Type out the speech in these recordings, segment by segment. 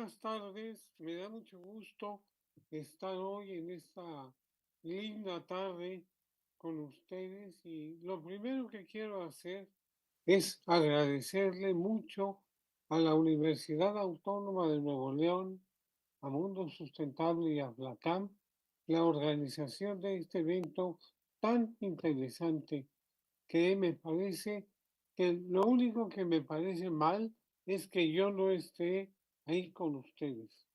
buenas tardes. Me da mucho gusto estar hoy en esta linda tarde con ustedes y lo primero que quiero hacer es agradecerle mucho a la Universidad Autónoma de Nuevo León, a Mundo Sustentable y a Blacam la organización de este evento tan interesante que me parece que lo único que me parece mal es que yo no esté ahí con ustedes.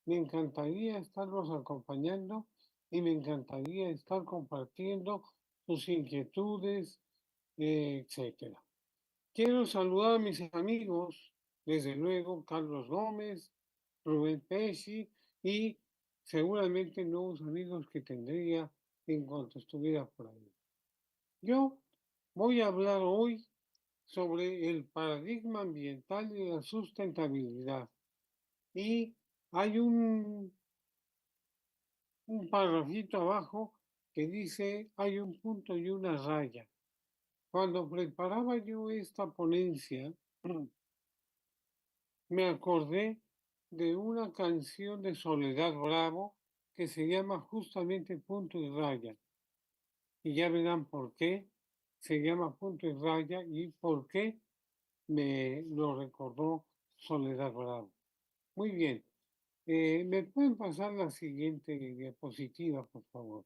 Me encantaría estarlos acompañando y me encantaría estar compartiendo sus inquietudes, etcétera. Quiero saludar a mis amigos, desde luego, Carlos Gómez, Rubén Pesci y seguramente nuevos amigos que tendría en cuanto estuviera por ahí. Yo voy a hablar hoy sobre el paradigma ambiental y la sustentabilidad. Y hay un parrafito abajo que dice, hay un punto y una raya. Cuando preparaba yo esta ponencia, me acordé de una canción de Soledad Bravo que se llama justamente Punto y Raya. Y ya verán por qué se llama Punto y Raya y por qué me lo recordó Soledad Bravo. Muy bien. ¿Me pueden pasar la siguiente diapositiva, por favor?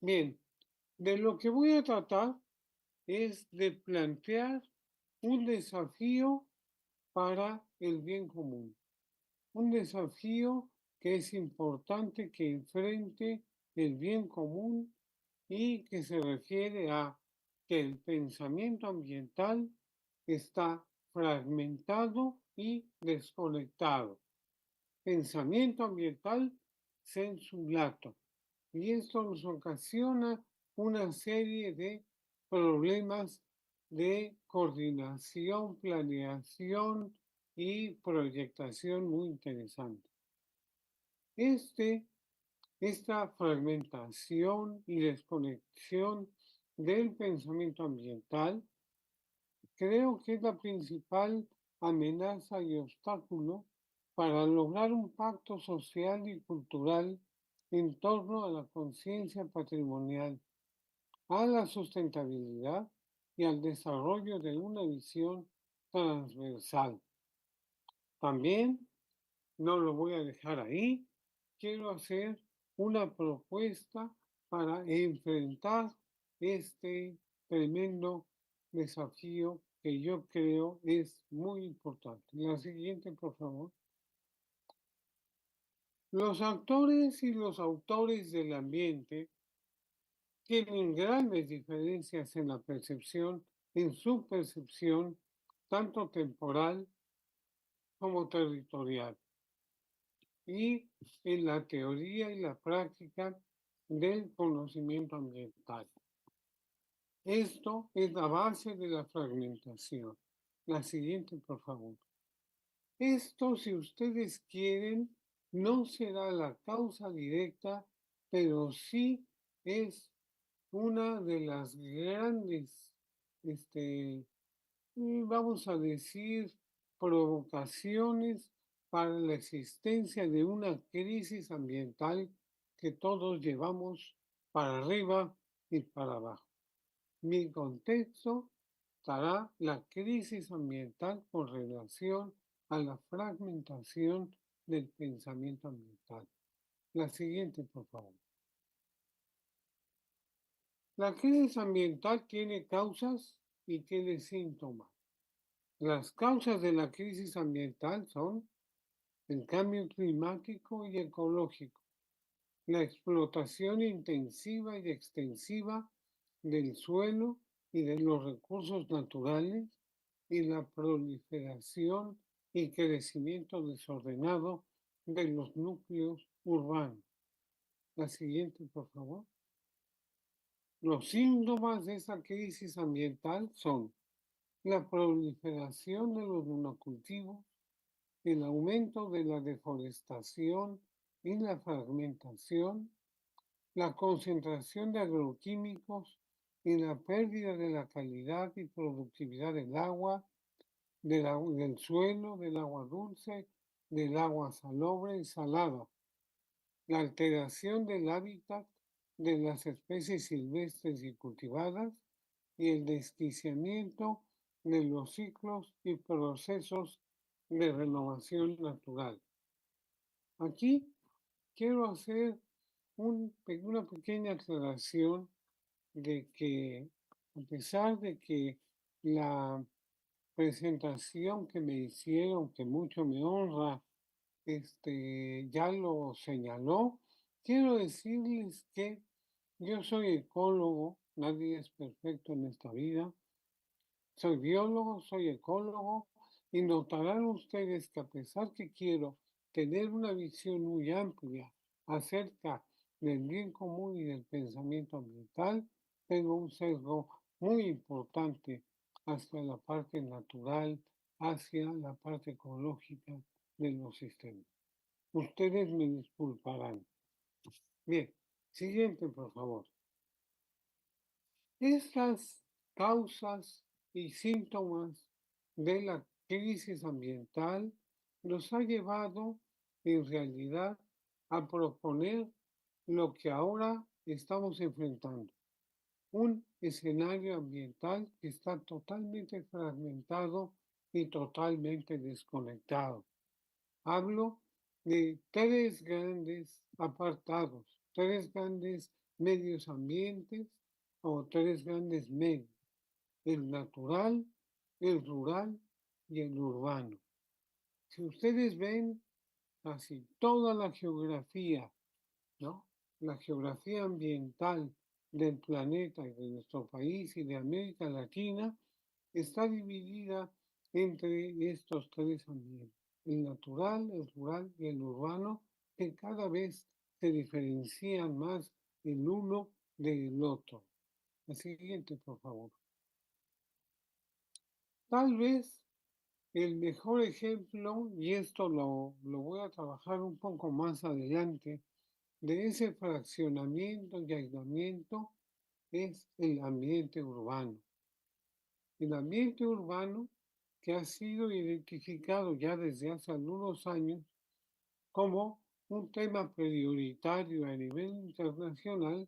Bien, de lo que voy a tratar es de plantear un desafío para el bien común. Un desafío que es importante que enfrente el bien común y que se refiere a que el pensamiento ambiental está fragmentado y desconectado. Pensamiento ambiental sensulato. Y esto nos ocasiona una serie de problemas de coordinación, planeación y proyectación muy interesante. Esta fragmentación y desconexión del pensamiento ambiental creo que es la principal amenaza y obstáculo para lograr un pacto social y cultural en torno a la conciencia patrimonial, a la sustentabilidad y al desarrollo de una visión transversal. También, no lo voy a dejar ahí, quiero hacer una propuesta para enfrentar este tremendo desafío que yo creo es muy importante. La siguiente, por favor. Los actores y los autores del ambiente tienen grandes diferencias en la percepción, en su percepción, tanto temporal como territorial, y en la teoría y la práctica del conocimiento ambiental. Esto es la base de la fragmentación. La siguiente, por favor. Esto, si ustedes quieren, no será la causa directa, pero sí es una de las grandes, vamos a decir, provocaciones para la existencia de una crisis ambiental que todos llevamos para arriba y para abajo. Mi contexto estará la crisis ambiental con relación a la fragmentación del pensamiento ambiental. La siguiente, por favor. La crisis ambiental tiene causas y tiene síntomas. Las causas de la crisis ambiental son el cambio climático y ecológico, la explotación intensiva y extensiva del suelo y de los recursos naturales y la proliferación y crecimiento desordenado de los núcleos urbanos. La siguiente, por favor. Los síntomas de esa crisis ambiental son la proliferación de los monocultivos, el aumento de la deforestación y la fragmentación, la concentración de agroquímicos y la pérdida de la calidad y productividad del agua, del suelo, del agua dulce, del agua salobre y salada, la alteración del hábitat de las especies silvestres y cultivadas y el desquiciamiento de los ciclos y procesos de renovación natural. Aquí quiero hacer una pequeña aclaración de que a pesar de que la presentación que me hicieron, que mucho me honra, ya lo señaló, quiero decirles que yo soy ecólogo, nadie es perfecto en esta vida, soy biólogo, soy ecólogo, y notarán ustedes que a pesar que quiero tener una visión muy amplia acerca del bien común y del pensamiento ambiental, tengo un sesgo muy importante hacia la parte natural, hacia la parte ecológica de los sistemas. Ustedes me disculparán. Bien, siguiente, por favor. Estas causas y síntomas de la crisis ambiental nos ha llevado en realidad a proponer lo que ahora estamos enfrentando, un escenario ambiental que está totalmente fragmentado y totalmente desconectado. Hablo de tres grandes apartados, tres grandes medios ambientes o tres grandes medios, el natural, el rural y el urbano. Si ustedes ven casi toda la geografía, ¿no? La geografía ambiental del planeta y de nuestro país y de América Latina está dividida entre estos tres ambientes, el natural, el rural y el urbano, que cada vez se diferencian más el uno del otro. La siguiente, por favor. Tal vez el mejor ejemplo, y esto lo voy a trabajar un poco más adelante, de ese fraccionamiento y aislamiento es el ambiente urbano. El ambiente urbano que ha sido identificado ya desde hace algunos años como un tema prioritario a nivel internacional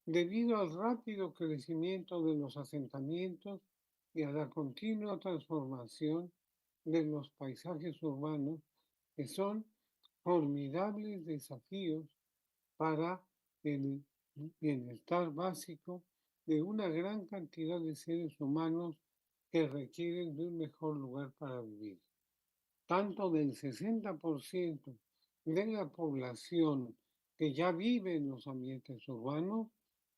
debido al rápido crecimiento de los asentamientos y a la continua transformación de los paisajes urbanos, que son formidables desafíos para el bienestar básico de una gran cantidad de seres humanos que requieren de un mejor lugar para vivir. Tanto del 60% de la población que ya vive en los ambientes urbanos,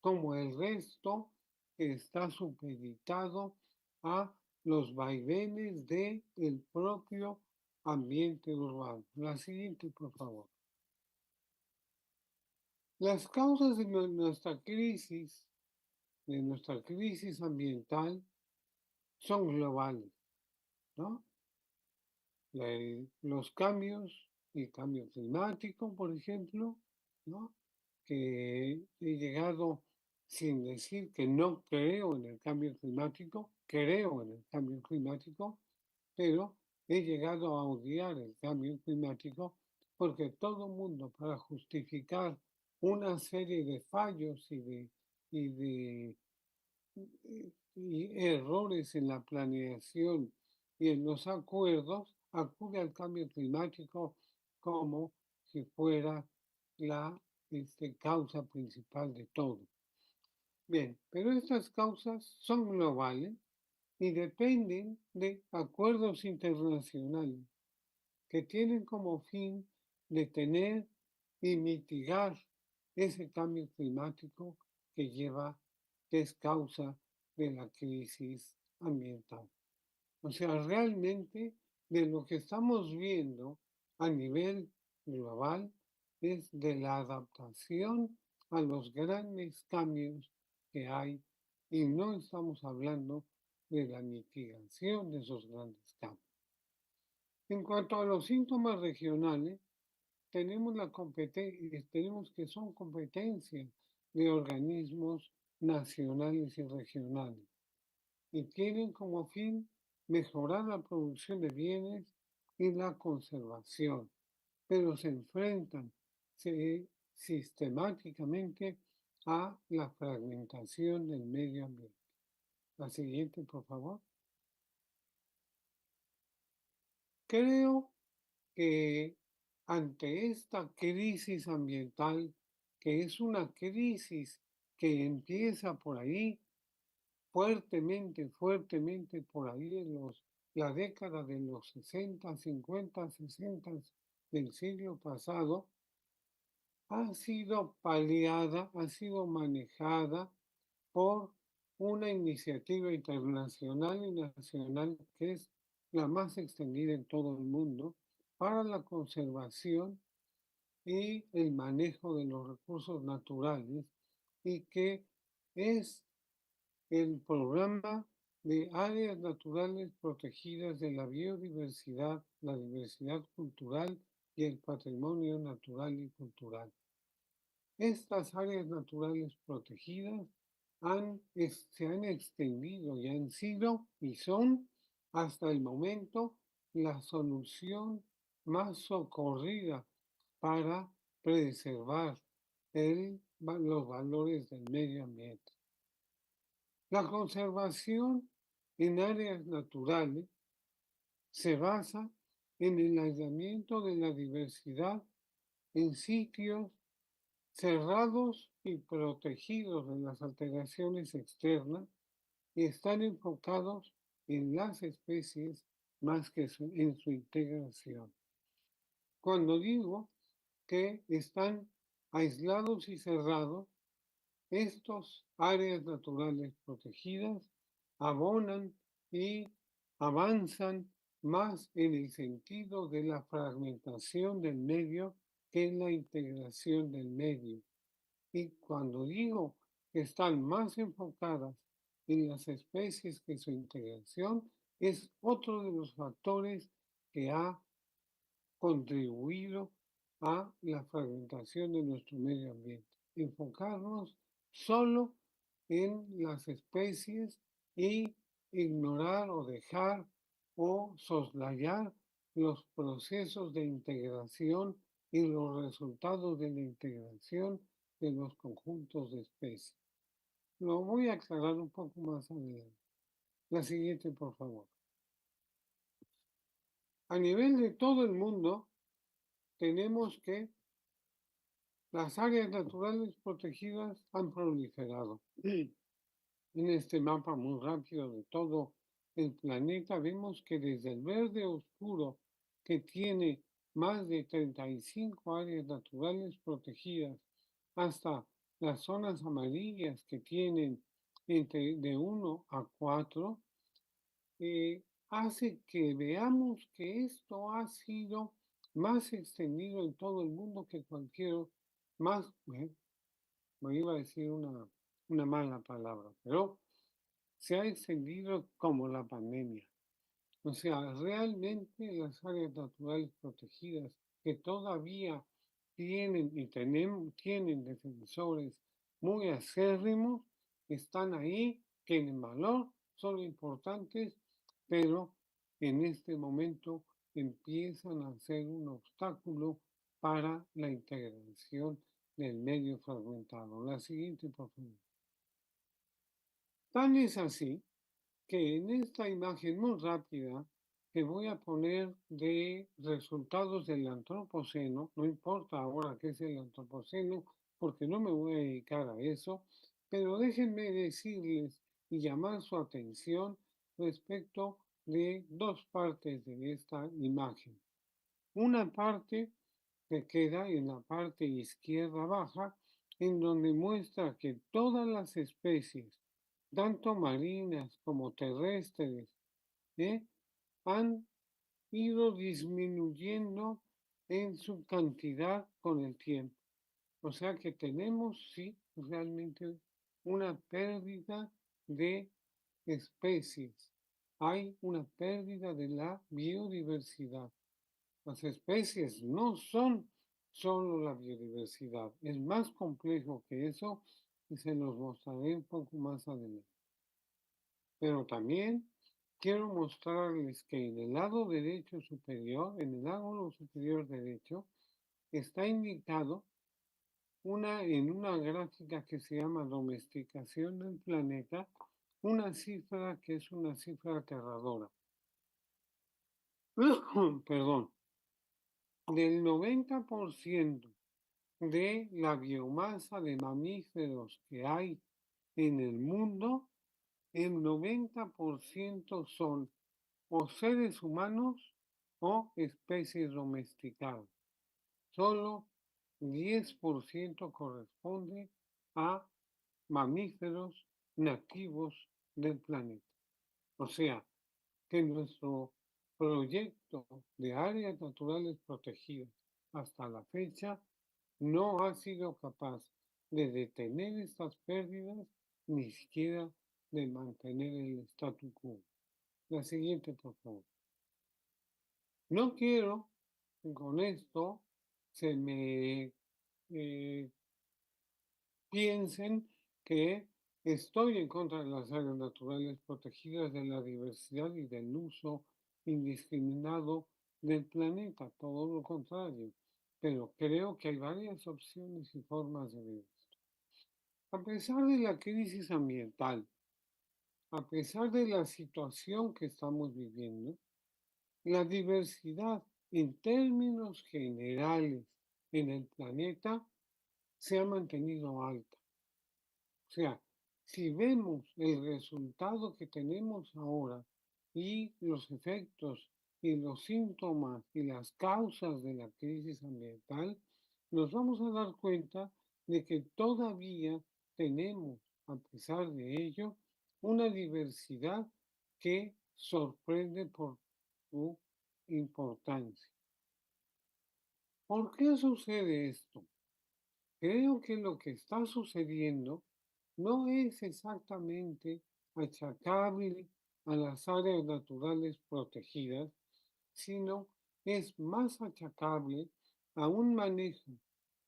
como el resto que está supeditado a los vaivenes del propio ambiente urbano. La siguiente, por favor. Las causas de nuestra crisis ambiental son globales, ¿no? Los cambios, el cambio climático, por ejemplo, ¿no? Que he llegado sin decir que no creo en el cambio climático, creo en el cambio climático, pero he llegado a odiar el cambio climático porque todo el mundo para justificar una serie de fallos y de y errores en la planeación y en los acuerdos acude al cambio climático como si fuera la causa principal de todo. Bien, pero estas causas son globales y dependen de acuerdos internacionales que tienen como fin detener y mitigar ese cambio climático que es causa de la crisis ambiental. O sea, realmente de lo que estamos viendo a nivel global es de la adaptación a los grandes cambios que hay y no estamos hablando de la mitigación de esos grandes cambios. En cuanto a los síntomas regionales, tenemos que son competencias de organismos nacionales y regionales y tienen como fin mejorar la producción de bienes y la conservación, pero se enfrentan sistemáticamente a la fragmentación del medio ambiente. La siguiente, por favor. Creo que ante esta crisis ambiental, que es una crisis que empieza por ahí, fuertemente por ahí en la década de los 60, 50, 60 del siglo pasado, ha sido paliada, ha sido manejada por una iniciativa internacional y nacional que es la más extendida en todo el mundo para la conservación y el manejo de los recursos naturales y que es el programa de áreas naturales protegidas de la biodiversidad, la diversidad cultural y el patrimonio natural y cultural. Estas áreas naturales protegidas se han extendido y han sido y son hasta el momento la solución más socorrida para preservar los valores del medio ambiente. La conservación en áreas naturales se basa en el aislamiento de la diversidad en sitios cerrados y protegidos de las alteraciones externas y están enfocados en las especies más que en su integración. Cuando digo que están aislados y cerrados, estos áreas naturales protegidas abonan y avanzan más en el sentido de la fragmentación del medio que en la integración del medio. Y cuando digo que están más enfocadas en las especies que su integración, es otro de los factores que ha contribuido a la fragmentación de nuestro medio ambiente. Enfocarnos solo en las especies y ignorar o dejar o soslayar los procesos de integración y los resultados de la integración de los conjuntos de especies. Lo voy a aclarar un poco más adelante. La siguiente, por favor. A nivel de todo el mundo, tenemos que las áreas naturales protegidas han proliferado. En este mapa muy rápido de todo el planeta vemos que desde el verde oscuro, que tiene más de 35 áreas naturales protegidas, hasta las zonas amarillas que tienen de 1 a 4, hace que veamos que esto ha sido más extendido en todo el mundo que cualquier más, me iba a decir una mala palabra, pero se ha extendido como la pandemia. O sea, realmente las áreas naturales protegidas que todavía tienen y tienen defensores muy acérrimos, están ahí, tienen valor, son importantes, pero en este momento empiezan a ser un obstáculo para la integración del medio fragmentado. La siguiente, por favor. Tan es así que en esta imagen muy rápida que voy a poner de resultados del antropoceno, no importa ahora qué es el antropoceno, porque no me voy a dedicar a eso, pero déjenme decirles y llamar su atención respecto de dos partes de esta imagen. Una parte que queda en la parte izquierda baja, en donde muestra que todas las especies, tanto marinas como terrestres, han ido disminuyendo en su cantidad con el tiempo. O sea que tenemos, sí, realmente una pérdida de especies. Hay una pérdida de la biodiversidad. Las especies no son solo la biodiversidad, es más complejo que eso y se los mostraré un poco más adelante. Pero también quiero mostrarles que en el lado derecho superior, en el ángulo superior derecho, está indicado en una gráfica que se llama domesticación del planeta, una cifra que es una cifra aterradora. Perdón, del 90% de la biomasa de mamíferos que hay en el mundo, el 90% son o seres humanos o especies domesticadas. Solo 10% corresponde a mamíferos nativos del planeta. O sea, que nuestro proyecto de áreas naturales protegidas hasta la fecha no ha sido capaz de detener estas pérdidas ni siquiera de mantener el statu quo. La siguiente, por favor. No quiero que con esto se me piensen que estoy en contra de las áreas naturales protegidas, de la diversidad y del uso indiscriminado del planeta, todo lo contrario. Pero creo que hay varias opciones y formas de ver esto. A pesar de la crisis ambiental, a pesar de la situación que estamos viviendo, la diversidad en términos generales en el planeta se ha mantenido alta. O sea, si vemos el resultado que tenemos ahora y los efectos y los síntomas y las causas de la crisis ambiental, nos vamos a dar cuenta de que todavía tenemos, a pesar de ello, una diversidad que sorprende por su importancia. ¿Por qué sucede esto? Creo que lo que está sucediendo no es exactamente achacable a las áreas naturales protegidas, sino es más achacable a un manejo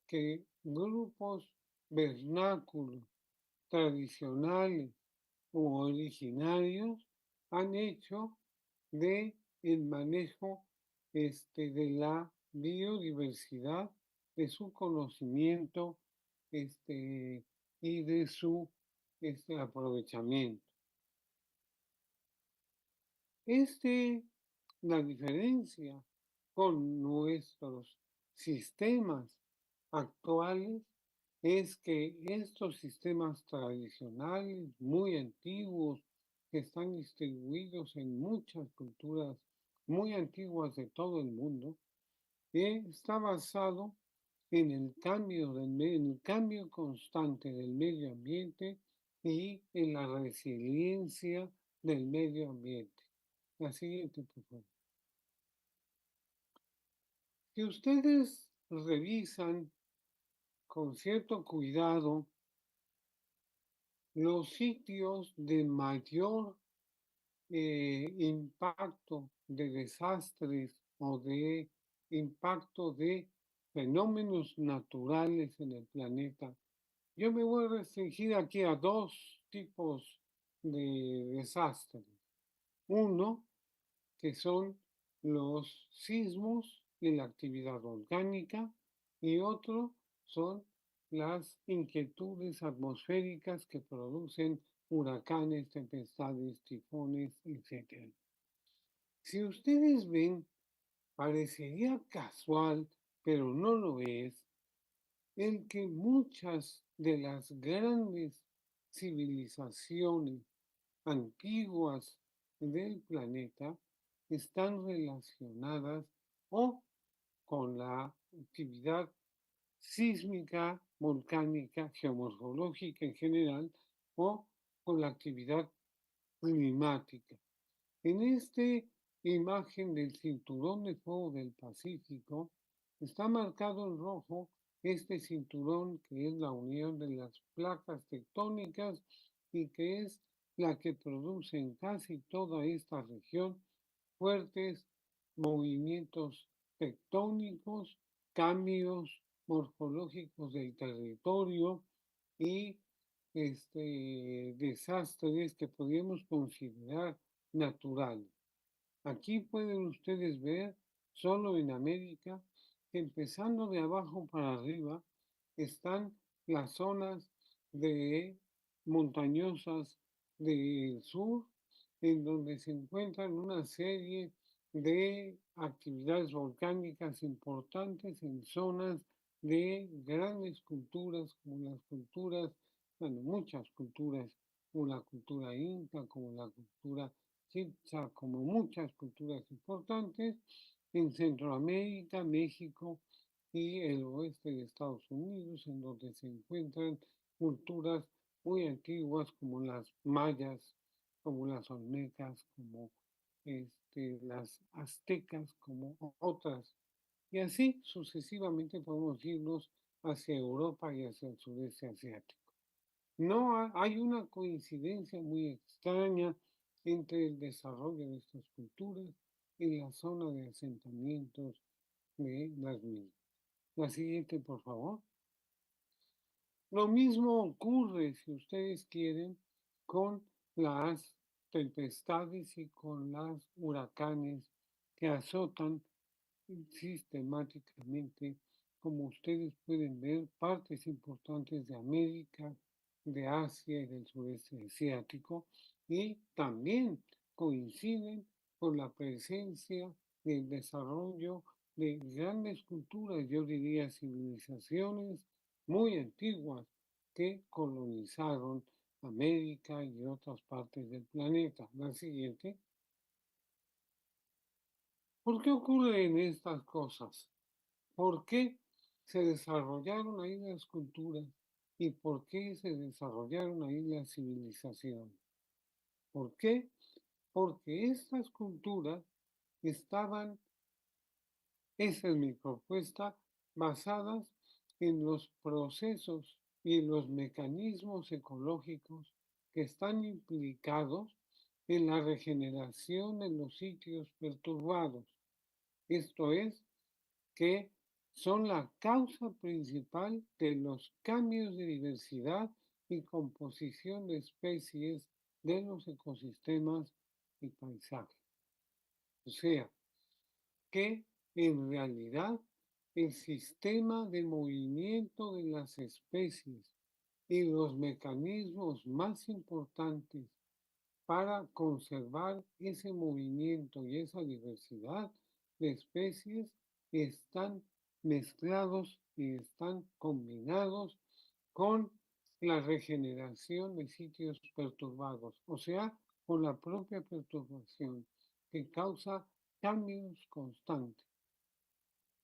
que grupos vernáculos, tradicionales u originarios han hecho de el manejo de la biodiversidad, de su conocimiento y de su aprovechamiento. La diferencia con nuestros sistemas actuales es que estos sistemas tradicionales, muy antiguos, que están distribuidos en muchas culturas muy antiguas de todo el mundo, está basado en el cambio constante del medio ambiente y en la resiliencia del medio ambiente. La siguiente, por favor. Si ustedes revisan con cierto cuidado los sitios de mayor impacto de desastres o de impacto de fenómenos naturales en el planeta, yo me voy a restringir aquí a dos tipos de desastres. Uno, que son los sismos y la actividad volcánica, y otro son las inquietudes atmosféricas que producen huracanes, tempestades, tifones, etc. Si ustedes ven, parecería casual, pero no lo es, el que muchas de las grandes civilizaciones antiguas del planeta están relacionadas o con la actividad sísmica, volcánica, geomorfológica en general o con la actividad climática. En esta imagen del cinturón de fuego del Pacífico está marcado en rojo este cinturón que es la unión de las placas tectónicas y que es la que produce en casi toda esta región fuertes movimientos tectónicos, cambios morfológicos del territorio y desastres que podríamos considerar naturales. Aquí pueden ustedes ver, solo en América, empezando de abajo para arriba, están las zonas de montañosas del sur, en donde se encuentran una serie de actividades volcánicas importantes en zonas de grandes culturas, como las culturas, bueno, muchas culturas, como la cultura inca, como la cultura chipcha, como muchas culturas importantes en Centroamérica, México y el oeste de Estados Unidos, en donde se encuentran culturas muy antiguas como las mayas, como las olmecas, como las aztecas, como otras. Y así sucesivamente podemos irnos hacia Europa y hacia el sudeste asiático. No hay una coincidencia muy extraña entre el desarrollo de estas culturas y la zona de asentamientos de las mismas. La siguiente, por favor. Lo mismo ocurre, si ustedes quieren, con las tempestades y con los huracanes que azotan sistemáticamente, como ustedes pueden ver, partes importantes de América, de Asia y del sureste asiático, y también coinciden con la presencia del desarrollo de grandes culturas, yo diría civilizaciones muy antiguas que colonizaron América y otras partes del planeta. La siguiente. ¿Por qué ocurren estas cosas? ¿Por qué se desarrollaron ahí las culturas y por qué se desarrollaron ahí las civilizaciones? ¿Por qué? Porque estas culturas estaban, esa es mi propuesta, basadas en los procesos y en los mecanismos ecológicos que están implicados en la regeneración de los sitios perturbados. Esto es, que son la causa principal de los cambios de diversidad y composición de especies de los ecosistemas y paisajes. O sea, que en realidad el sistema de movimiento de las especies y los mecanismos más importantes para conservar ese movimiento y esa diversidad de especies están mezclados y están combinados con la regeneración de sitios perturbados, o sea, con la propia perturbación que causa cambios constantes.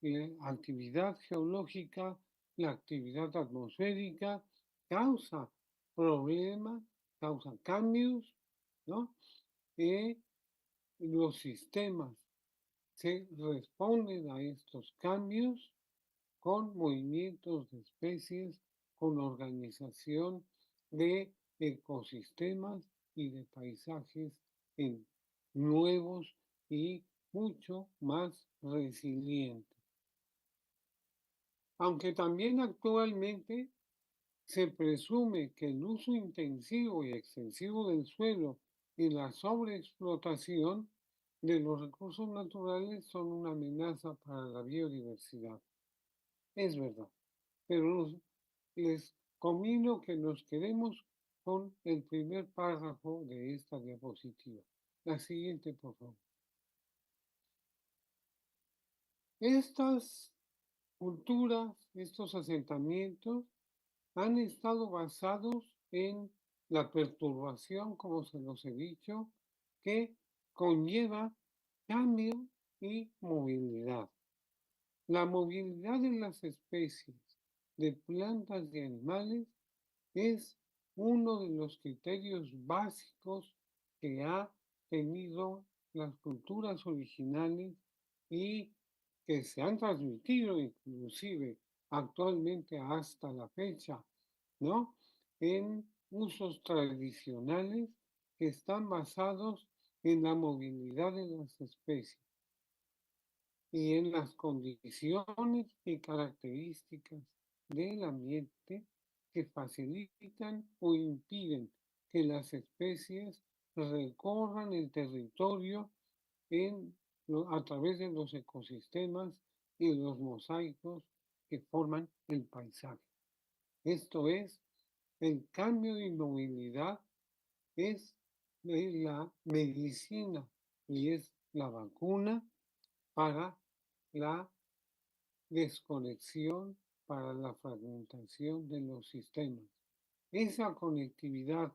La actividad geológica, la actividad atmosférica causa problemas, causa cambios, ¿no? Los sistemas se responden a estos cambios con movimientos de especies, con organización de ecosistemas y de paisajes en nuevos y mucho más resilientes. Aunque también actualmente se presume que el uso intensivo y extensivo del suelo y la sobreexplotación de los recursos naturales son una amenaza para la biodiversidad. Es verdad, pero les conmino que nos quedemos con el primer párrafo de esta diapositiva. La siguiente, por favor. Estas culturas, estos asentamientos, han estado basados en la perturbación, como se los he dicho, que conlleva cambio y movilidad. La movilidad de las especies de plantas y animales es uno de los criterios básicos que ha tenido las culturas originales y que se han transmitido inclusive actualmente hasta la fecha, ¿no? En usos tradicionales que están basados en la movilidad de las especies y en las condiciones y características del ambiente que facilitan o impiden que las especies recorran el territorio a través de los ecosistemas y los mosaicos que forman el paisaje. Esto es, el cambio de inmovilidad es la medicina y es la vacuna para la desconexión, para la fragmentación de los sistemas. Esa conectividad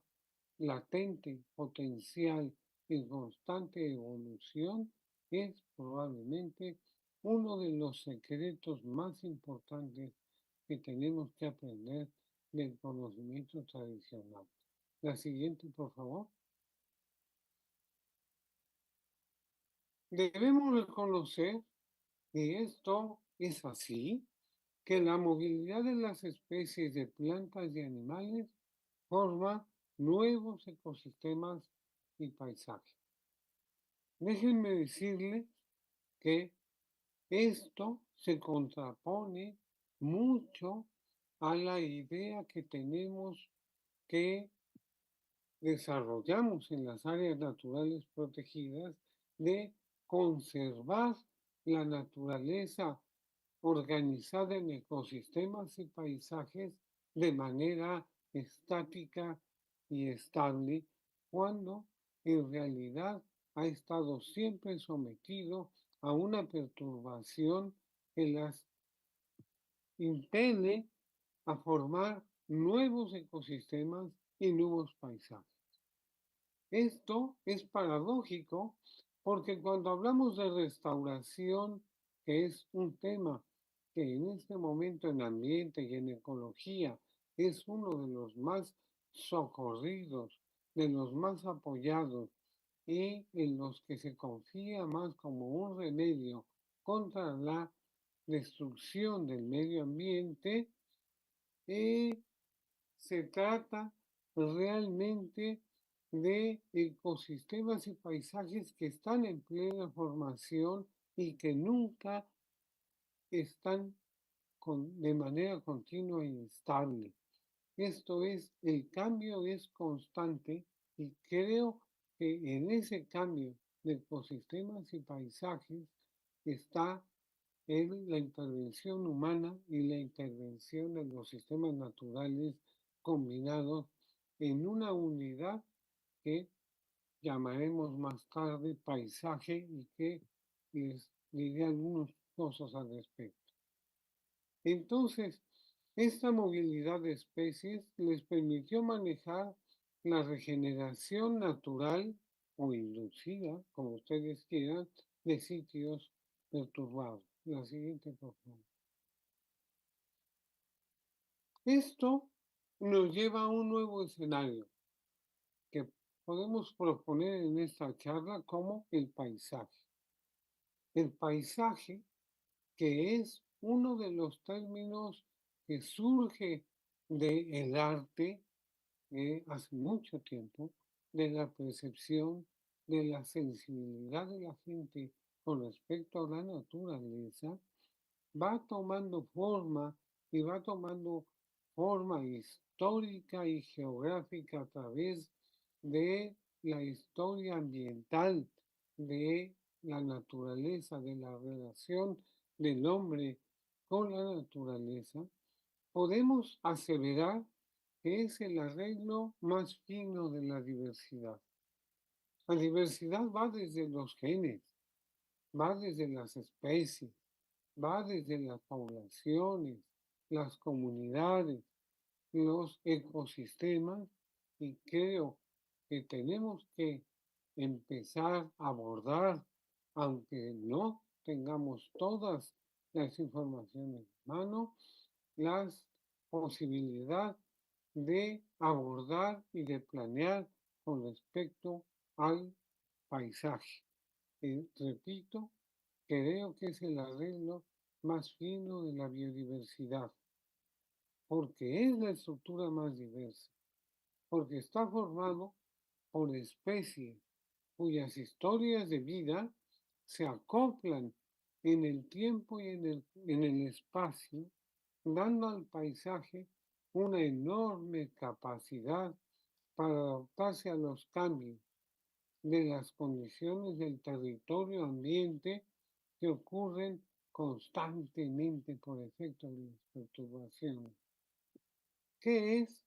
latente, potencial, en constante evolución es probablemente uno de los secretos más importantes que tenemos que aprender del conocimiento tradicional. La siguiente, por favor. Debemos reconocer que esto es así, que la movilidad de las especies de plantas y animales forma nuevos ecosistemas y paisajes. Déjenme decirles que esto se contrapone mucho a la idea que tenemos que desarrollamos en las áreas naturales protegidas de conservar la naturaleza organizada en ecosistemas y paisajes de manera estática y estable, cuando en realidad ha estado siempre sometido a una perturbación que las impele a formar nuevos ecosistemas y nuevos paisajes. Esto es paradójico porque cuando hablamos de restauración, que es un tema que en este momento en ambiente y en ecología es uno de los más socorridos, de los más apoyados y en los que se confía más como un remedio contra la destrucción del medio ambiente, se trata realmente de ecosistemas y paisajes que están en plena formación y que nunca están de manera continua y estable. Esto es, el cambio es constante y creo que en ese cambio de ecosistemas y paisajes está en la intervención humana y la intervención de los sistemas naturales combinados en una unidad que llamaremos más tarde paisaje y que les diré algunas cosas al respecto. Entonces, esta movilidad de especies les permitió manejar la regeneración natural o inducida, como ustedes quieran, de sitios perturbados. La siguiente, por favor. Esto nos lleva a un nuevo escenario que podemos proponer en esta charla como el paisaje. El paisaje, que es uno de los términos que surge del arte hace mucho tiempo, de la percepción, de la sensibilidad de la gente con respecto a la naturaleza, va tomando forma y va tomando forma histórica y geográfica a través de la historia ambiental, de la naturaleza, de la relación del hombre con la naturaleza, podemos aseverar que es el arreglo más fino de la diversidad. La diversidad va desde los genes, va desde las especies, va desde las poblaciones, las comunidades, los ecosistemas, y creo que tenemos que empezar a abordar, aunque no tengamos todas las informaciones en mano, las posibilidades de abordar y de planear con respecto al paisaje. Repito, creo que es el arreglo más fino de la biodiversidad, porque es la estructura más diversa, porque está formado por especies cuyas historias de vida se acoplan en el tiempo y en el espacio, dando al paisaje una enorme capacidad para adaptarse a los cambios, de las condiciones del territorio ambiente que ocurren constantemente por efecto de las perturbaciones. ¿Qué es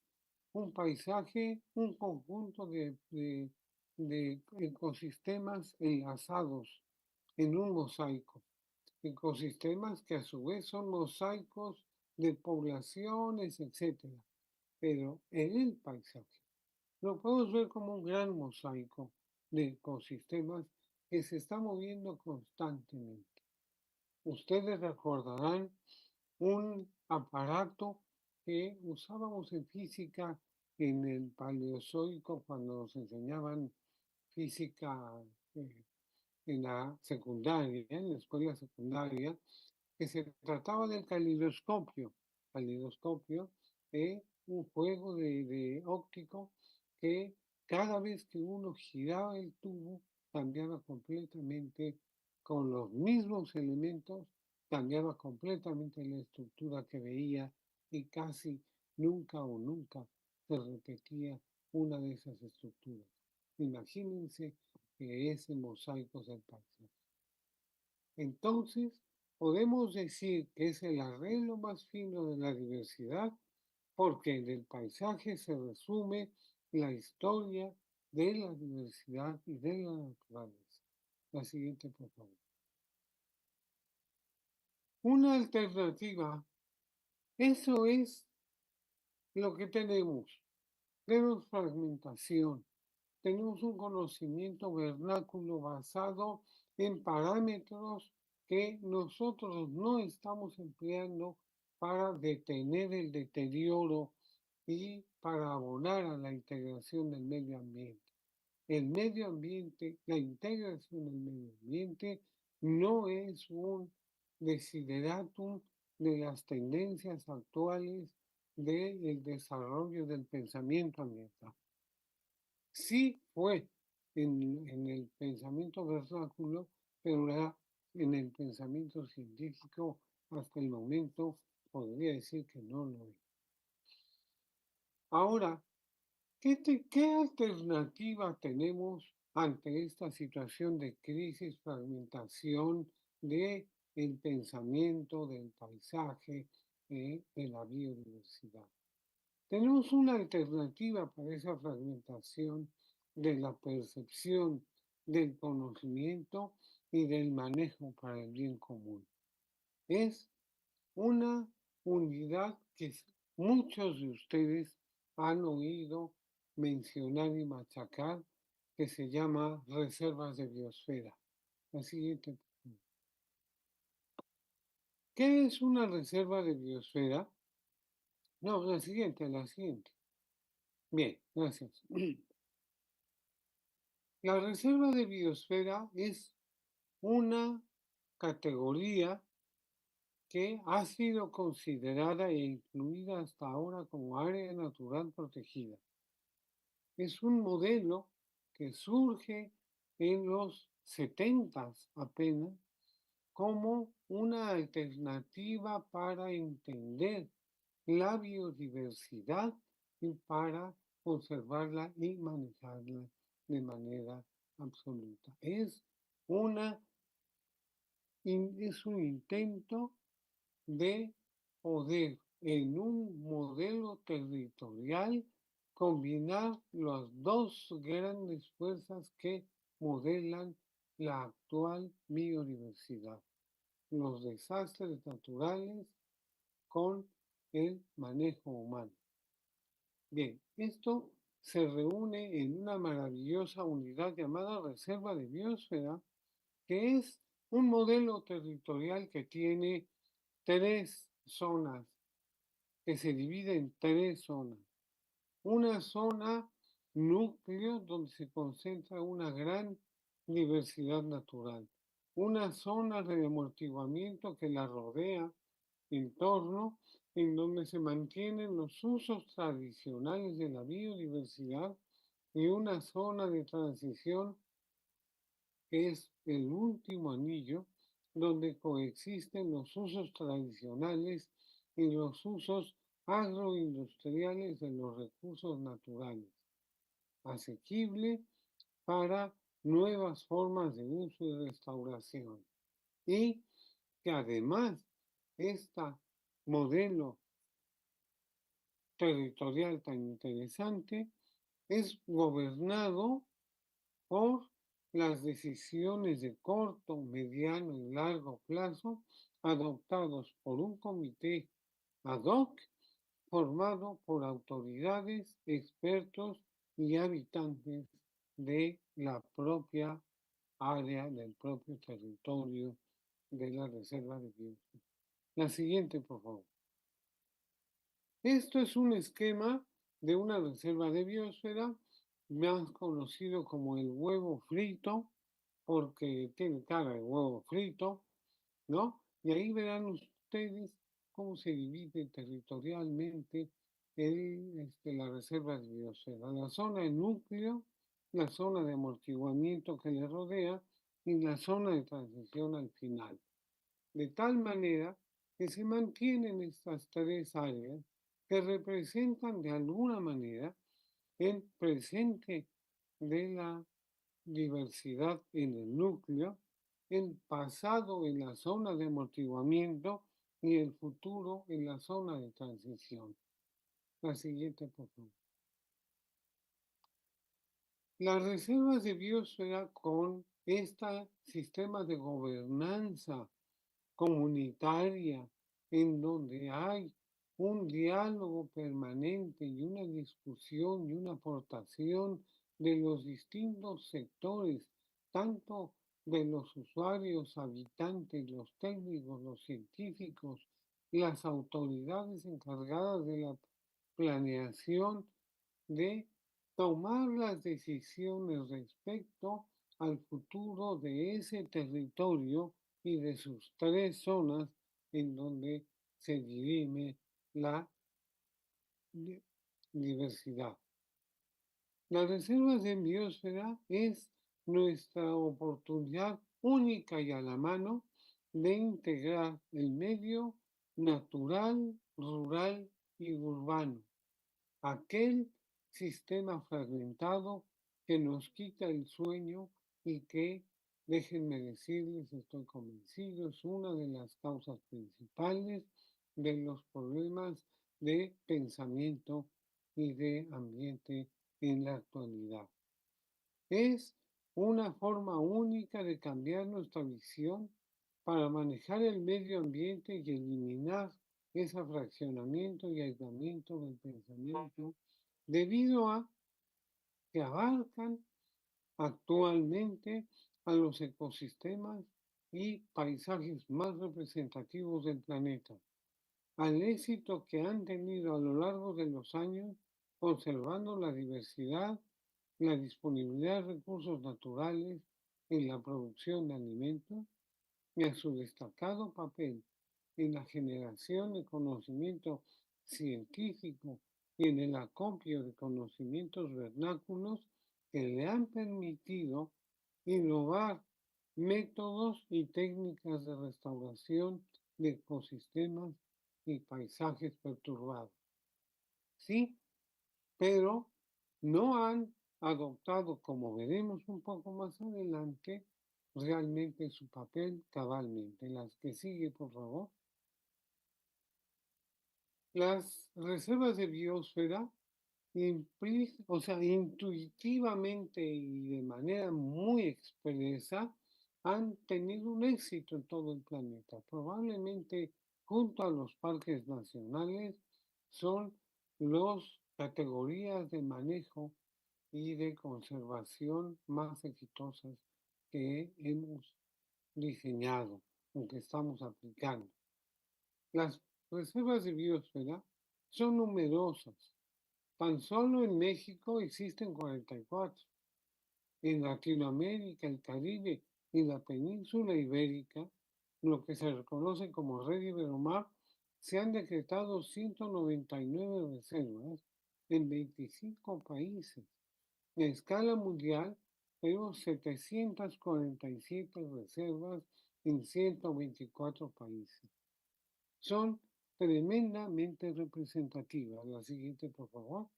un paisaje? Un conjunto de ecosistemas enlazados en un mosaico. Ecosistemas que a su vez son mosaicos de poblaciones, etcétera. Pero en el paisaje lo podemos ver como un gran mosaico de ecosistemas que se está moviendo constantemente. Ustedes recordarán un aparato que usábamos en física en el Paleozoico cuando nos enseñaban física eh, en la secundaria, en la escuela secundaria, que se trataba del calidoscopio. Calidoscopio es un juego de óptico que cada vez que uno giraba el tubo cambiaba completamente con los mismos elementos, cambiaba completamente la estructura que veía y casi nunca se repetía una de esas estructuras. Imagínense que ese mosaico es el paisaje. Entonces, podemos decir que es el arreglo más fino de la diversidad porque en el paisaje se resume la historia de la diversidad y de la naturaleza. La siguiente, por favor. Una alternativa, eso es lo que tenemos. Tenemos fragmentación, tenemos un conocimiento vernáculo basado en parámetros que nosotros no estamos empleando para detener el deterioro y para abonar a la integración del medio ambiente. El medio ambiente, la integración del medio ambiente no es un desideratum de las tendencias actuales del desarrollo del pensamiento ambiental. Sí fue en el pensamiento vernáculo, pero en el pensamiento científico hasta el momento podría decir que no lo es. Ahora, ¿qué alternativa tenemos ante esta situación de crisis, fragmentación del pensamiento, del paisaje, de la biodiversidad? Tenemos una alternativa para esa fragmentación de la percepción, del conocimiento y del manejo para el bien común. Es una unidad que muchos de ustedes han oído mencionar y machacar, que se llama reservas de biosfera. La siguiente. ¿Qué es una reserva de biosfera? No, la siguiente, la siguiente. Bien, gracias. La reserva de biosfera es una categoría que ha sido considerada e incluida hasta ahora como área natural protegida. Es un modelo que surge en los 70 apenas como una alternativa para entender la biodiversidad y para conservarla y manejarla de manera absoluta. Una, es un intento de poder en un modelo territorial combinar las dos grandes fuerzas que modelan la actual biodiversidad, los desastres naturales con el manejo humano. Bien, esto se reúne en una maravillosa unidad llamada Reserva de Biosfera, que es un modelo territorial que tiene tres zonas, que se divide en tres zonas. Una zona núcleo donde se concentra una gran diversidad natural. Una zona de amortiguamiento que la rodea en torno, en donde se mantienen los usos tradicionales de la biodiversidad y una zona de transición que es el último anillo donde coexisten los usos tradicionales y los usos agroindustriales de los recursos naturales, asequible para nuevas formas de uso y restauración. Y que además este modelo territorial tan interesante es gobernado por las decisiones de corto, mediano y largo plazo adoptados por un comité ad hoc formado por autoridades, expertos y habitantes de la propia área, del propio territorio de la reserva de biosfera. La siguiente, por favor. Esto es un esquema de una reserva de biosfera, más conocido como el huevo frito, porque tiene cara de huevo frito, ¿no? Y ahí verán ustedes cómo se divide territorialmente la reserva de biosfera. La zona de núcleo, la zona de amortiguamiento que le rodea y la zona de transición al final. De tal manera que se mantienen estas tres áreas que representan de alguna manera el presente de la diversidad en el núcleo, el pasado en la zona de amortiguamiento y el futuro en la zona de transición. La siguiente, por favor. Las reservas de biosfera con este sistema de gobernanza comunitaria en donde hay un diálogo permanente y una discusión y una aportación de los distintos sectores, tanto de los usuarios, habitantes, los técnicos, los científicos, las autoridades encargadas de la planeación, de tomar las decisiones respecto al futuro de ese territorio y de sus tres zonas en donde se dirime la diversidad. Las reservas de biosfera es nuestra oportunidad única y a la mano de integrar el medio natural, rural y urbano, aquel sistema fragmentado que nos quita el sueño y que, déjenme decirles, estoy convencido, es una de las causas principales de los problemas de pensamiento y de ambiente en la actualidad. Es una forma única de cambiar nuestra visión para manejar el medio ambiente y eliminar ese fraccionamiento y aislamiento del pensamiento debido a que abarcan actualmente a los ecosistemas y paisajes más representativos del planeta, al éxito que han tenido a lo largo de los años conservando la diversidad, la disponibilidad de recursos naturales en la producción de alimentos y a su destacado papel en la generación de conocimiento científico y en el acopio de conocimientos vernáculos que le han permitido innovar métodos y técnicas de restauración de ecosistemas y paisajes perturbados. Sí, pero no han adoptado, como veremos un poco más adelante, realmente su papel cabalmente. Las que sigue, por favor. Las reservas de biosfera o sea, intuitivamente y de manera muy expresa, han tenido un éxito en todo el planeta. Probablemente junto a los parques nacionales son las categorías de manejo y de conservación más exitosas que hemos diseñado o que estamos aplicando. Las reservas de biosfera son numerosas. Tan solo en México existen 44. En Latinoamérica, el Caribe y la península ibérica, lo que se reconoce como Red Iberomar, se han decretado 199 reservas en 25 países. A escala mundial, tenemos 747 reservas en 124 países. Son tremendamente representativas. La siguiente, por favor.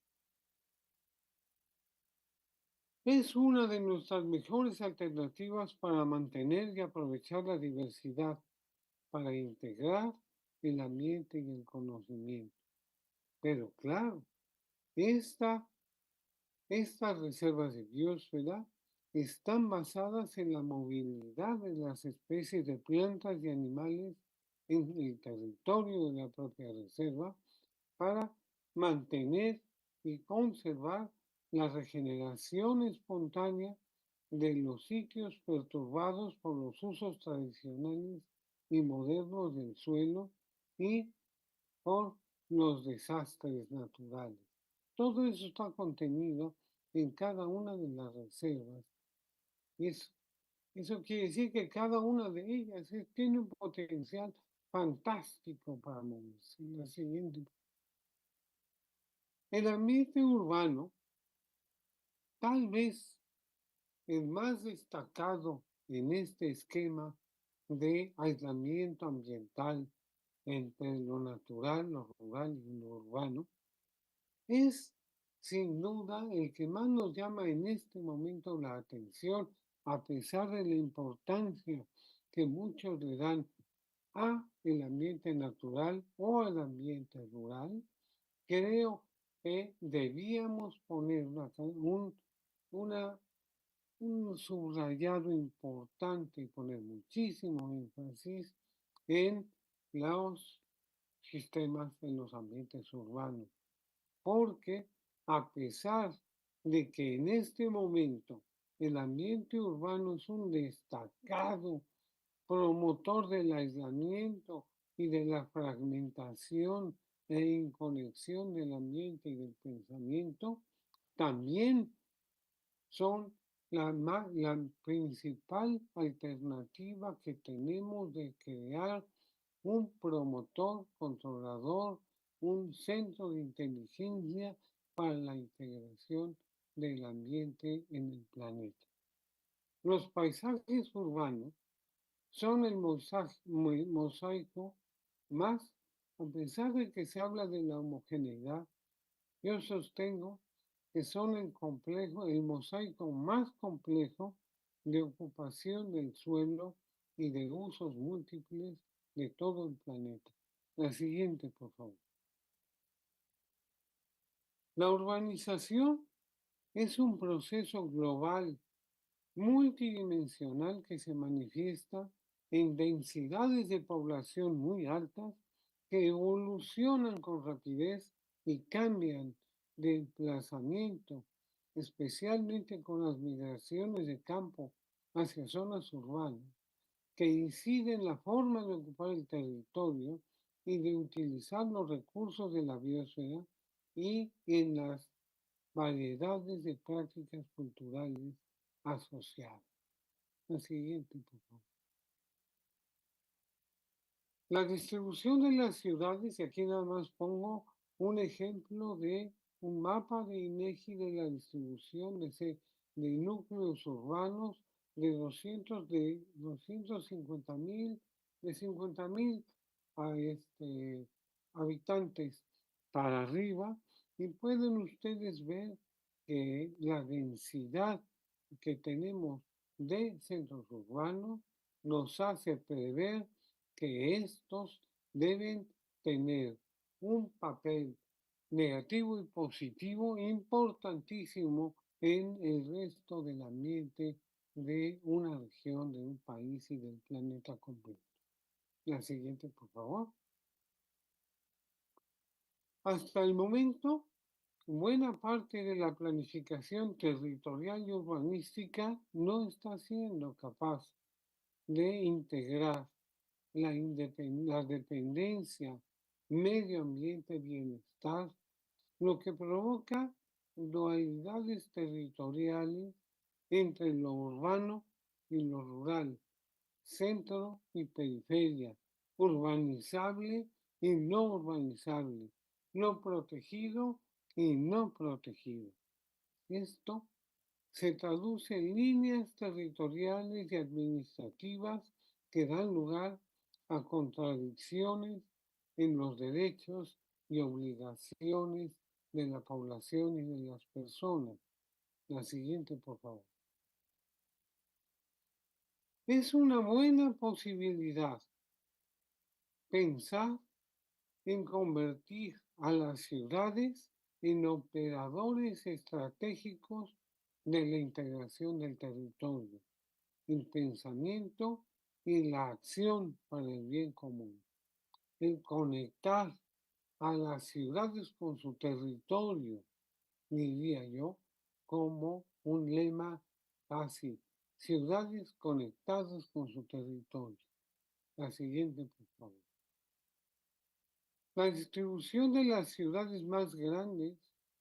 Es una de nuestras mejores alternativas para mantener y aprovechar la diversidad, para integrar el ambiente y el conocimiento. Pero claro, esta estas reservas de biosfera están basadas en la movilidad de las especies de plantas y animales en el territorio de la propia reserva para mantener y conservar la regeneración espontánea de los sitios perturbados por los usos tradicionales y modernos del suelo y por los desastres naturales. Todo eso está contenido en cada una de las reservas. Y eso quiere decir que cada una de ellas tiene un potencial fantástico para moverse. La siguiente. El ambiente urbano, tal vez el más destacado en este esquema de aislamiento ambiental entre lo natural, lo rural y lo urbano, es sin duda el que más nos llama en este momento la atención, a pesar de la importancia que muchos le dan a el ambiente natural o al ambiente rural. Creo que debíamos poner una, un subrayado importante y poner muchísimo énfasis en los sistemas en los ambientes urbanos, porque a pesar de que en este momento el ambiente urbano es un destacado promotor del aislamiento y de la fragmentación e inconexión del ambiente y del pensamiento, también son la principal alternativa que tenemos de crear un promotor, controlador, un centro de inteligencia para la integración del ambiente en el planeta. Los paisajes urbanos son el mosaico más, a pesar de que se habla de la homogeneidad, yo sostengo que son el mosaico más complejo de ocupación del suelo y de usos múltiples de todo el planeta. La siguiente, por favor. La urbanización es un proceso global, multidimensional que se manifiesta en densidades de población muy altas que evolucionan con rapidez y cambian de emplazamiento, especialmente con las migraciones de campo hacia zonas urbanas, que inciden en la forma de ocupar el territorio y de utilizar los recursos de la biosfera y en las variedades de prácticas culturales asociadas. La siguiente, por favor. La distribución de las ciudades, y aquí nada más pongo un ejemplo de un mapa de INEGI de la distribución de núcleos urbanos de 250,000, de 50,000 a habitantes para arriba, y pueden ustedes ver que la densidad que tenemos de centros urbanos nos hace prever que estos deben tener un papel negativo y positivo importantísimo en el resto del ambiente de una región, de un país y del planeta completo. La siguiente, por favor. Hasta el momento, buena parte de la planificación territorial y urbanística no está siendo capaz de integrar la dependencia, medio ambiente, bienestar, lo que provoca dualidades territoriales entre lo urbano y lo rural, centro y periferia, urbanizable y no urbanizable, no protegido y no protegido. Esto se traduce en líneas territoriales y administrativas que dan lugar a contradicciones en los derechos y obligaciones de la población y de las personas. La siguiente, por favor. Es una buena posibilidad pensar en convertir a las ciudades en operadores estratégicos de la integración del territorio, el pensamiento y la acción para el bien común. El conectar a las ciudades con su territorio, diría yo, como un lema casi, ciudades conectadas con su territorio. La siguiente, por favor. La distribución de las ciudades más grandes,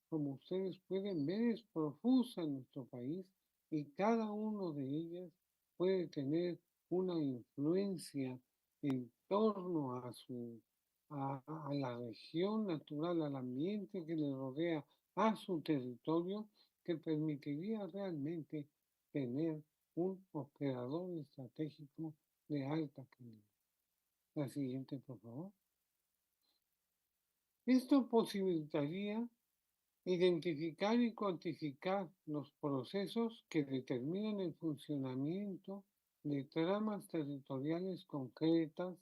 como ustedes pueden ver, es profusa en nuestro país y cada una de ellas puede tener una influencia en torno a la región natural, al ambiente que le rodea, a su territorio, que permitiría realmente tener un operador estratégico de alta calidad. La siguiente, por favor. Esto posibilitaría identificar y cuantificar los procesos que determinan el funcionamiento de tramas territoriales concretas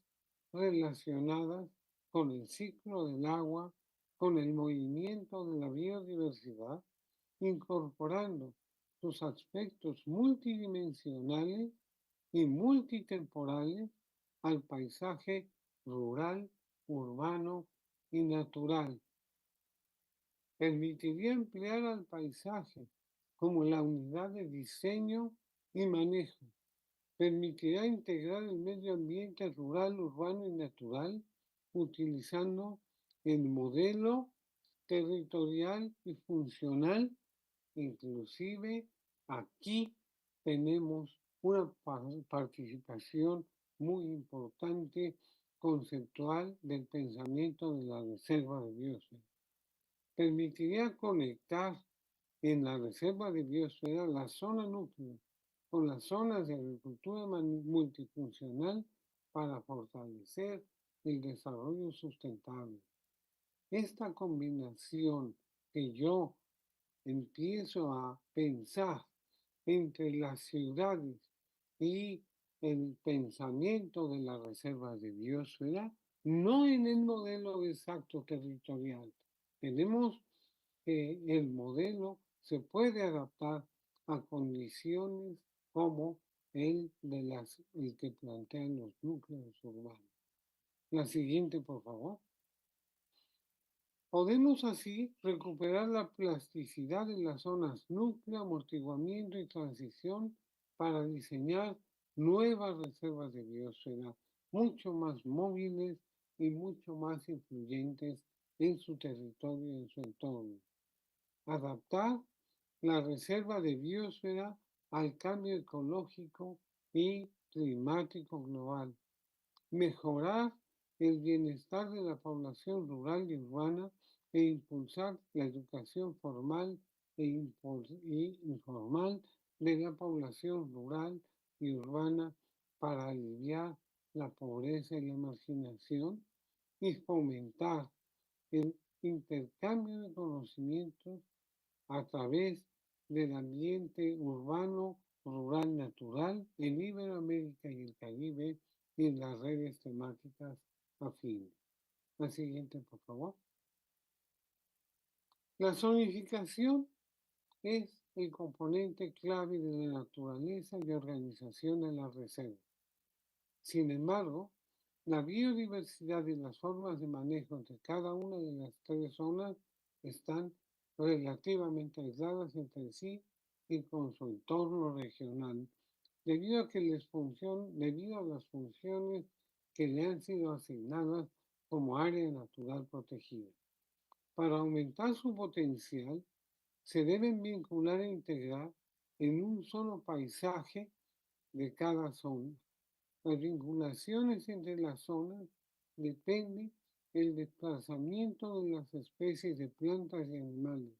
relacionadas con el ciclo del agua, con el movimiento de la biodiversidad, incorporando sus aspectos multidimensionales y multitemporales al paisaje rural, urbano y natural. Permitiría emplear al paisaje como la unidad de diseño y manejo. Permitirá integrar el medio ambiente rural, urbano y natural utilizando el modelo territorial y funcional. Inclusive aquí tenemos una participación muy importante conceptual del pensamiento de la reserva de biosfera. Permitiría conectar en la reserva de biosfera la zona núcleo con las zonas de agricultura multifuncional para fortalecer el desarrollo sustentable. Esta combinación que yo empiezo a pensar entre las ciudades y el pensamiento de las reservas de biosfera, no en el modelo exacto territorial. Tenemos que el modelo se puede adaptar a condiciones como el que plantean los núcleos urbanos. La siguiente, por favor. Podemos así recuperar la plasticidad de las zonas núcleo, amortiguamiento y transición para diseñar nuevas reservas de biosfera mucho más móviles y mucho más influyentes en su territorio y en su entorno. Adaptar la reserva de biosfera al cambio ecológico y climático global. Mejorar el bienestar de la población rural y urbana e impulsar la educación formal e informal de la población rural y urbana para aliviar la pobreza y la marginación y fomentar el intercambio de conocimientos a través del ambiente urbano, rural, natural en Iberoamérica y el Caribe y en las redes temáticas afines. La siguiente, por favor. La zonificación es el componente clave de la naturaleza y organización de la reserva. Sin embargo, la biodiversidad y las formas de manejo de cada una de las tres zonas están relativamente aisladas entre sí y con su entorno regional, debido a las funciones que le han sido asignadas como área natural protegida. Para aumentar su potencial, se deben vincular e integrar en un solo paisaje de cada zona. Las vinculaciones entre las zonas depende del desplazamiento de las especies de plantas y animales,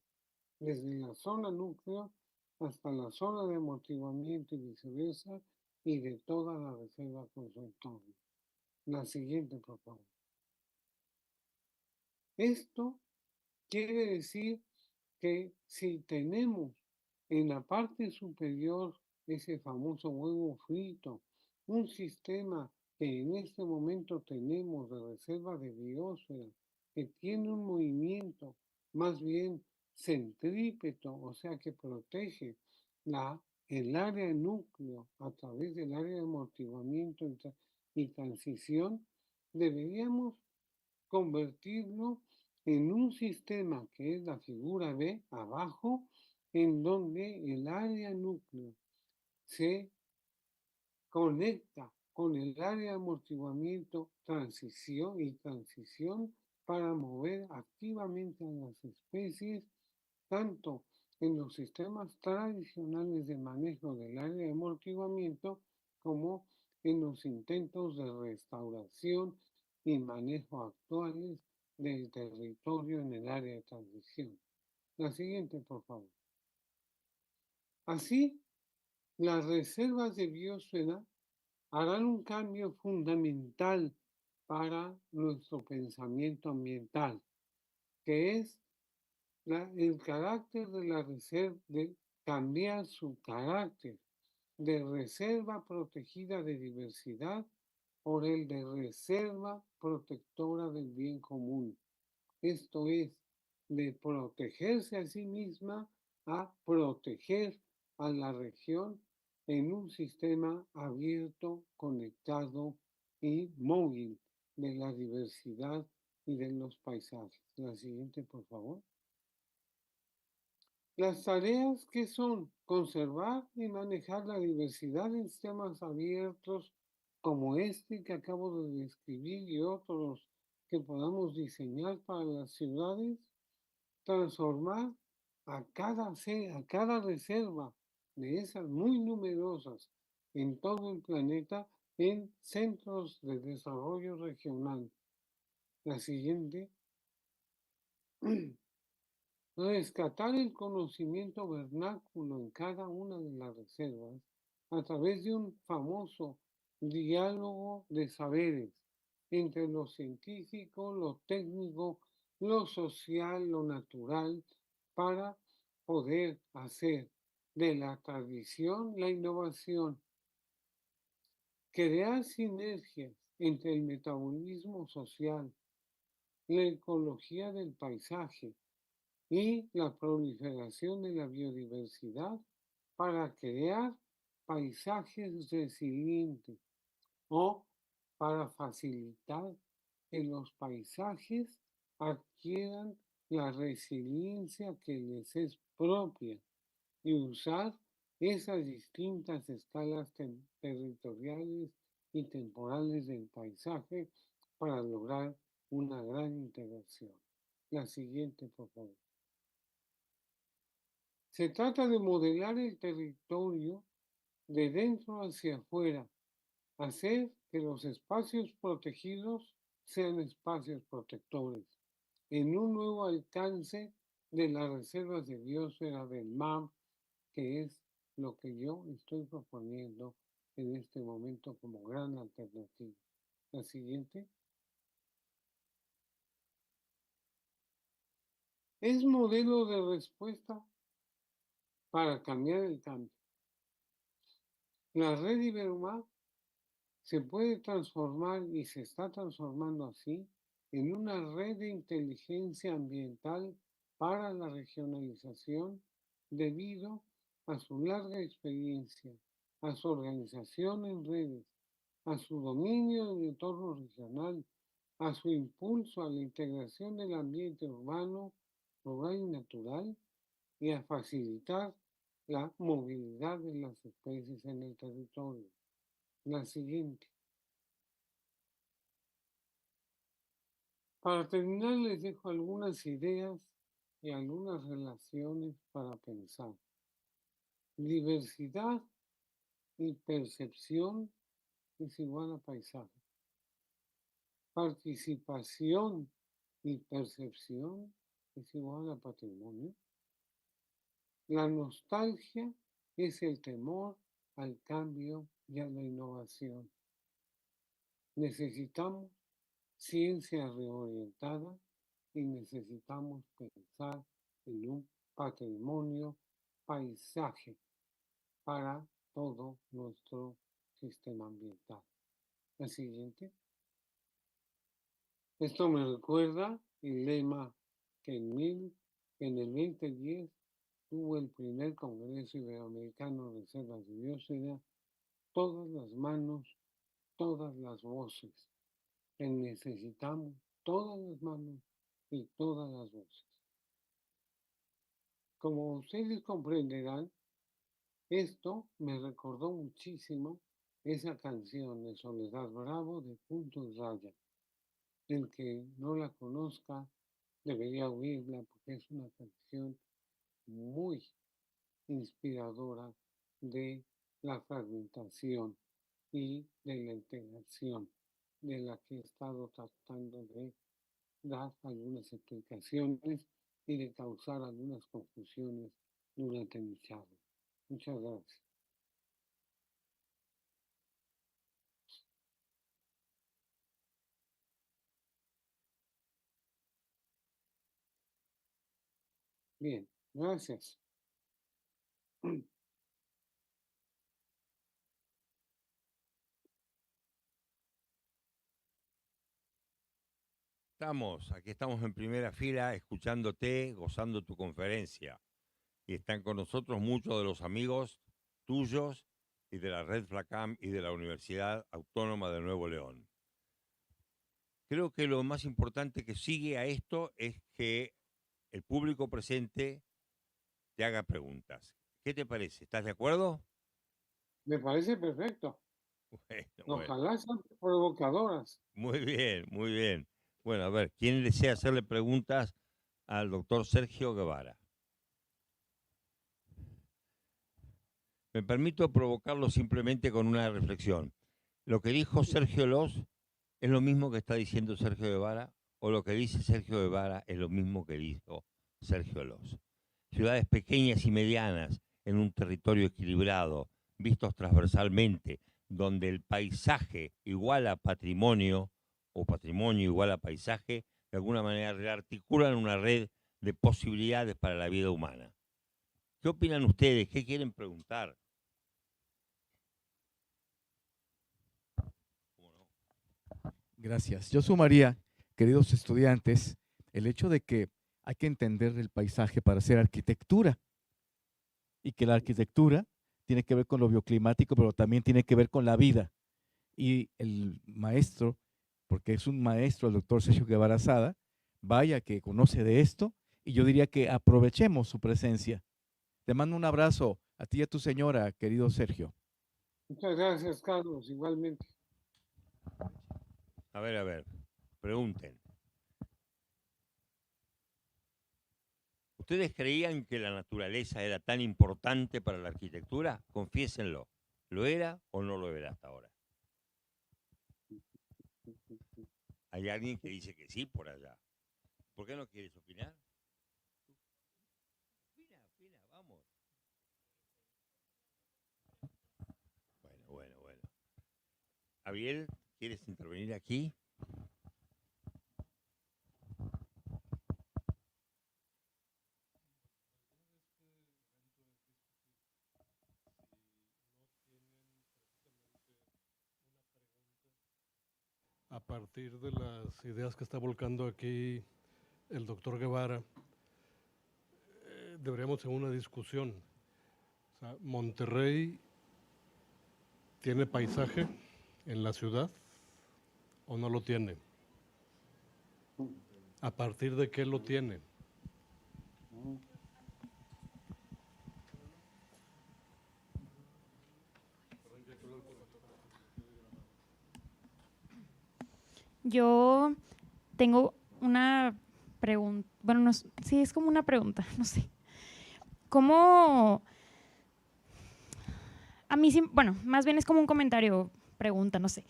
desde la zona núcleo hasta la zona de amortiguamiento y viceversa, y de toda la reserva con su entorno. La siguiente, por favor. Esto quiere decir que si tenemos En la parte superior, ese famoso huevo frito, un sistema que en este momento tenemos de reserva de biosfera, que tiene un movimiento más bien centrípeto, o sea que protege el área núcleo a través del área de amortiguamiento y transición, deberíamos convertirlo en un sistema que es la figura B abajo, en donde el área núcleo se conecta con el área de amortiguamiento, transición para mover activamente a las especies, tanto en los sistemas tradicionales de manejo del área de amortiguamiento como en los intentos de restauración y manejo actuales del territorio en el área de transición. La siguiente, por favor. Así, las reservas de biosfera harán un cambio fundamental para nuestro pensamiento ambiental, que es el carácter de la reserva, de cambiar su carácter de reserva protegida de diversidad por el de reserva protectora del bien común. Esto es, de protegerse a sí misma a proteger a la región en un sistema abierto, conectado y móvil de la diversidad y de los paisajes. La siguiente, por favor. Las tareas que son conservar y manejar la diversidad en sistemas abiertos como este que acabo de describir y otros que podamos diseñar para las ciudades, transformar a cada reserva de esas muy numerosas en todo el planeta en centros de desarrollo regional. La siguiente, rescatar el conocimiento vernáculo en cada una de las reservas a través de un famoso diálogo de saberes entre lo científico, lo técnico, lo social, lo natural, para poder hacer de la tradición la innovación, crear sinergias entre el metabolismo social, la ecología del paisaje y la proliferación de la biodiversidad para crear paisajes resilientes o para facilitar que los paisajes adquieran la resiliencia que les es propia y usar esas distintas escalas territoriales y temporales del paisaje para lograr una gran integración. La siguiente, por favor. Se trata de modelar el territorio de dentro hacia afuera, hacer que los espacios protegidos sean espacios protectores, en un nuevo alcance de las reservas de biosfera del mar, que es lo que yo estoy proponiendo en este momento como gran alternativa. La siguiente. Es modelo de respuesta para cambiar el cambio. La red Iberomar se puede transformar y se está transformando así en una red de inteligencia ambiental para la regionalización debido a su larga experiencia, a su organización en redes, a su dominio del entorno regional, a su impulso a la integración del ambiente urbano, rural y natural y a facilitar la movilidad de las especies en el territorio. La siguiente. Para terminar, les dejo algunas ideas y algunas relaciones para pensar. Diversidad y percepción es igual a paisaje. Participación y percepción es igual a patrimonio. La nostalgia es el temor al cambio y a la innovación. Necesitamos ciencia reorientada y necesitamos pensar en un patrimonio paisaje para todo nuestro sistema ambiental. La siguiente. Esto me recuerda el lema que en el 2010 tuvo el primer Congreso Iberoamericano de Reservas de Biosfera, todas las manos, todas las voces. Que necesitamos todas las manos y todas las voces. Como ustedes comprenderán, esto me recordó muchísimo esa canción de Soledad Bravo de Punto y Raya. El que no la conozca debería oírla porque es una canción muy inspiradora de la fragmentación y de la integración, de la que he estado tratando de dar algunas explicaciones y de causar algunas confusiones durante mi charla. Muchas gracias. Bien, gracias. Aquí estamos en primera fila escuchándote, gozando tu conferencia. Y están con nosotros muchos de los amigos tuyos y de la Red FLACAM y de la Universidad Autónoma de Nuevo León. Creo que lo más importante que sigue a esto es que el público presente te haga preguntas. ¿Qué te parece? ¿Estás de acuerdo? Me parece perfecto. Bueno. Ojalá sean provocadoras. Muy bien, muy bien. Bueno, a ver, ¿quién desea hacerle preguntas al doctor Sergio Guevara? Me permito provocarlo simplemente con una reflexión. ¿Lo que dijo Sergio Los es lo mismo que está diciendo Sergio Guevara? ¿O lo que dice Sergio Guevara es lo mismo que dijo Sergio Los? Ciudades pequeñas y medianas en un territorio equilibrado, vistos transversalmente, donde el paisaje igual a patrimonio o patrimonio igual a paisaje, de alguna manera rearticulan una red de posibilidades para la vida humana. ¿Qué opinan ustedes? ¿Qué quieren preguntar? Gracias. Yo sumaría, queridos estudiantes, el hecho de que hay que entender el paisaje para hacer arquitectura y que la arquitectura tiene que ver con lo bioclimático, pero también tiene que ver con la vida. Y el maestro, porque es un maestro, el doctor Sergio Guevara Sada, vaya que conoce de esto y yo diría que aprovechemos su presencia. Te mando un abrazo a ti y a tu señora, querido Sergio. Muchas gracias, Carlos, igualmente. A ver, pregunten. ¿Ustedes creían que la naturaleza era tan importante para la arquitectura? Confiésenlo. ¿Lo era o no lo era hasta ahora? Hay alguien que dice que sí por allá. ¿Por qué no quieres opinar? Opina, vamos. Bueno. Abiel, ¿quieres intervenir aquí? A partir de las ideas que está volcando aquí el doctor Guevara, deberíamos hacer una discusión. O sea, ¿Monterrey tiene paisaje en la ciudad o no lo tiene? ¿A partir de qué lo tiene? Yo tengo una pregunta, bueno, no, sí, es como una pregunta, no sé. ¿Cómo? A mí, bueno, más bien es como un comentario, pregunta, no sé.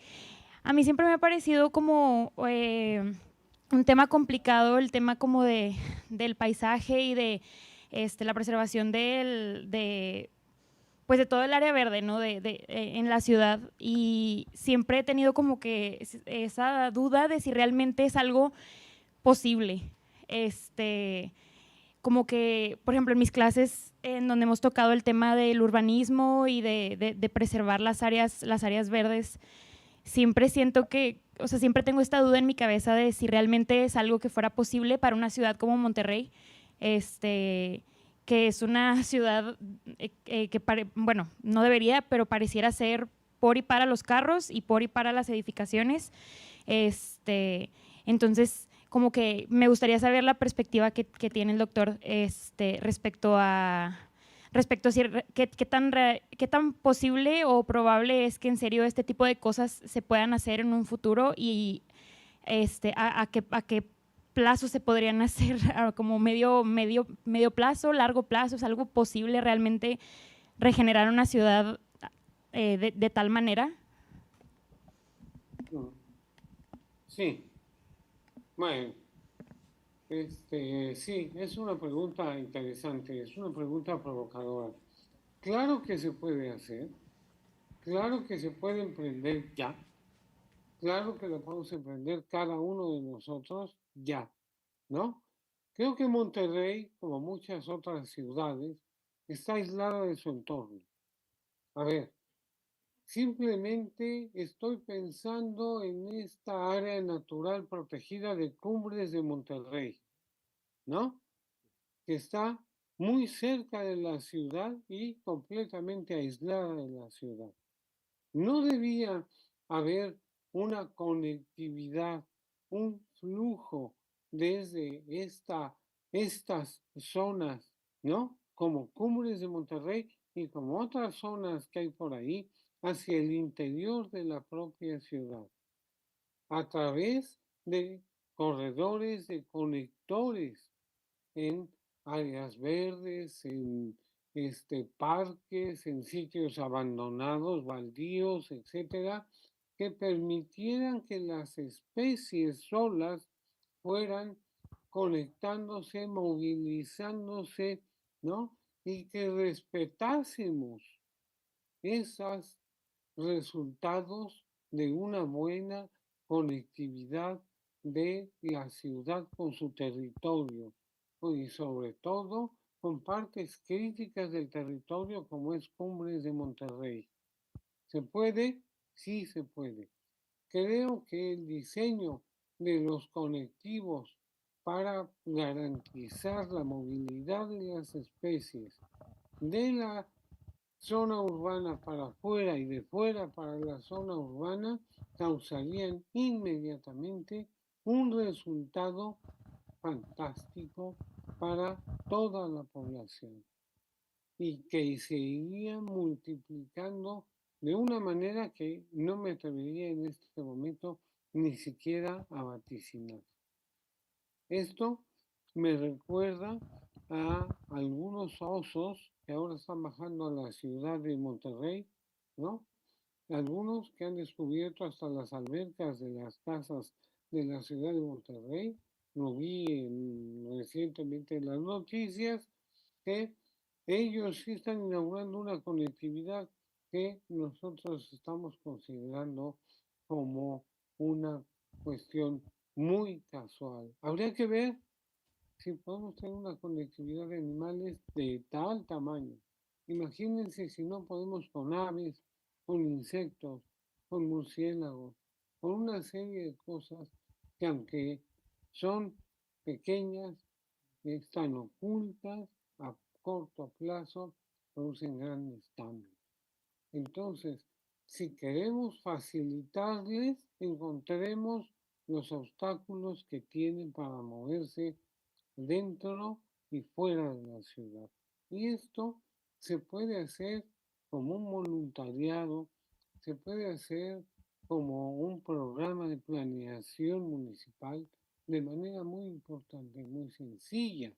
A mí siempre me ha parecido como un tema complicado, el tema como del paisaje y de la preservación pues de todo el área verde, ¿no? En la ciudad, y siempre he tenido como que esa duda de si realmente es algo posible. Como que, por ejemplo, en mis clases en donde hemos tocado el tema del urbanismo y de preservar las áreas verdes, siempre siento que, o sea, siempre tengo esta duda en mi cabeza de si realmente es algo que fuera posible para una ciudad como Monterrey, que es una ciudad bueno, no debería, pero pareciera ser por y para los carros y por y para las edificaciones. Entonces, como que me gustaría saber la perspectiva que tiene el doctor respecto a si, qué tan posible o probable es que en serio este tipo de cosas se puedan hacer en un futuro y a qué plazo se podrían hacer, como medio plazo, largo plazo. ¿Es algo posible realmente regenerar una ciudad de tal manera? Sí, bueno, sí, es una pregunta interesante, es una pregunta provocadora. Claro que se puede hacer, claro que se puede emprender ya, claro que lo podemos emprender cada uno de nosotros ya, ¿no? Creo que Monterrey, como muchas otras ciudades, está aislada de su entorno. A ver, simplemente estoy pensando en esta área natural protegida de Cumbres de Monterrey, ¿no? Que está muy cerca de la ciudad y completamente aislada de la ciudad. No debía haber una conectividad, un flujo desde estas zonas, ¿no? Como Cumbres de Monterrey y como otras zonas que hay por ahí, hacia el interior de la propia ciudad, a través de corredores, de conectores en áreas verdes, en parques, en sitios abandonados, baldíos, etcétera, que permitieran que las especies solas fueran conectándose, movilizándose, ¿no? Y que respetásemos esos resultados de una buena conectividad de la ciudad con su territorio y sobre todo con partes críticas del territorio como es Cumbres de Monterrey. ¿Se puede? Sí se puede. Creo que el diseño de los conectivos para garantizar la movilidad de las especies de la zona urbana para afuera y de fuera para la zona urbana causarían inmediatamente un resultado fantástico para toda la población y que se iría multiplicando de una manera que no me atrevería en este momento ni siquiera a vaticinar. Esto me recuerda a algunos osos que ahora están bajando a la ciudad de Monterrey, ¿no? Algunos que han descubierto hasta las albercas de las casas de la ciudad de Monterrey. Lo vi recientemente en las noticias, que ellos sí están inaugurando una conectividad que nosotros estamos considerando como una cuestión muy casual. Habría que ver si podemos tener una conectividad de animales de tal tamaño. Imagínense si no podemos con aves, con insectos, con murciélagos, con una serie de cosas que aunque son pequeñas, están ocultas, a corto plazo, producen grandes cambios. Entonces, si queremos facilitarles, encontremos los obstáculos que tienen para moverse dentro y fuera de la ciudad. Y esto se puede hacer como un voluntariado, se puede hacer como un programa de planeación municipal de manera muy importante, muy sencilla,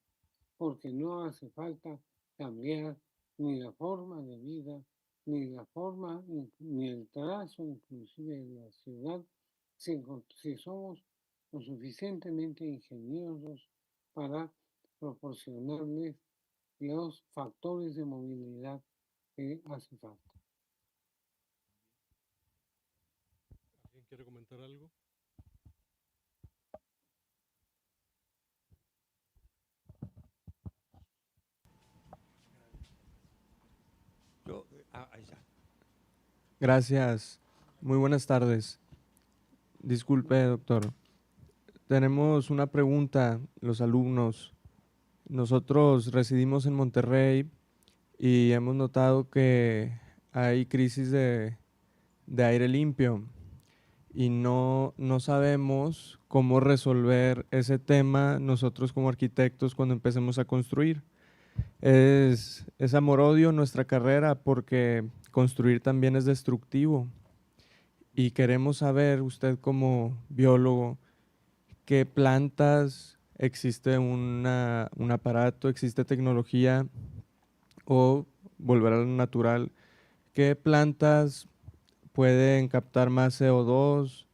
porque no hace falta cambiar ni la forma de vida, ni la forma, ni el trazo inclusive de la ciudad, si somos lo suficientemente ingeniosos para proporcionarles los factores de movilidad que hace falta. ¿Alguien quiere comentar algo? Ahí está. Gracias. Muy buenas tardes. Disculpe, doctor. Tenemos una pregunta, los alumnos. Nosotros residimos en Monterrey y hemos notado que hay crisis de aire limpio y no sabemos cómo resolver ese tema nosotros como arquitectos cuando empecemos a construir. Es amor-odio nuestra carrera porque construir también es destructivo. Y queremos saber, usted como biólogo, qué plantas, existe un aparato, existe tecnología o volver a lo natural, qué plantas pueden captar más CO2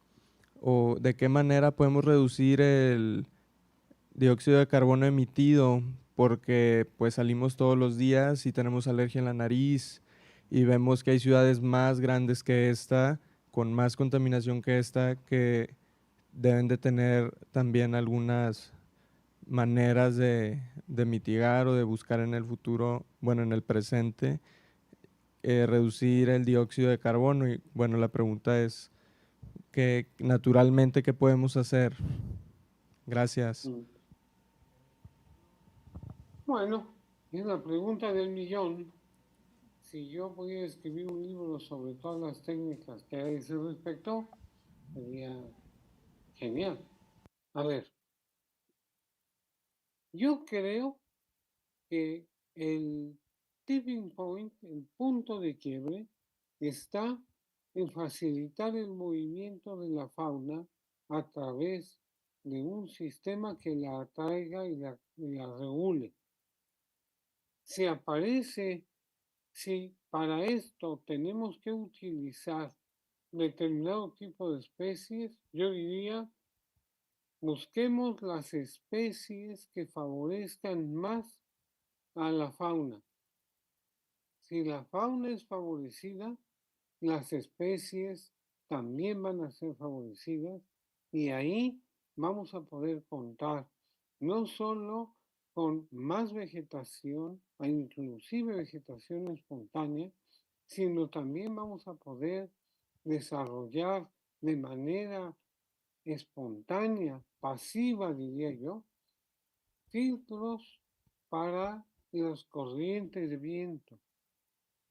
o de qué manera podemos reducir el dióxido de carbono emitido, porque pues salimos todos los días y tenemos alergia en la nariz y vemos que hay ciudades más grandes que esta, con más contaminación que esta, que deben de tener también algunas maneras de mitigar o de buscar en el futuro, bueno, en el presente, reducir el dióxido de carbono. Y bueno, la pregunta es, que naturalmente, ¿qué podemos hacer? Gracias. Bueno, es la pregunta del millón. Si yo pudiera escribir un libro sobre todas las técnicas que hay a ese respecto, sería genial. A ver, yo creo que el tipping point, el punto de quiebre, está en facilitar el movimiento de la fauna a través de un sistema que la atraiga y la regule. Si aparece, si para esto tenemos que utilizar determinado tipo de especies, yo diría, busquemos las especies que favorezcan más a la fauna. Si la fauna es favorecida, las especies también van a ser favorecidas y ahí vamos a poder contar no solo con más vegetación, inclusive vegetación espontánea, sino también vamos a poder desarrollar de manera espontánea, pasiva, diría yo, filtros para las corrientes de viento.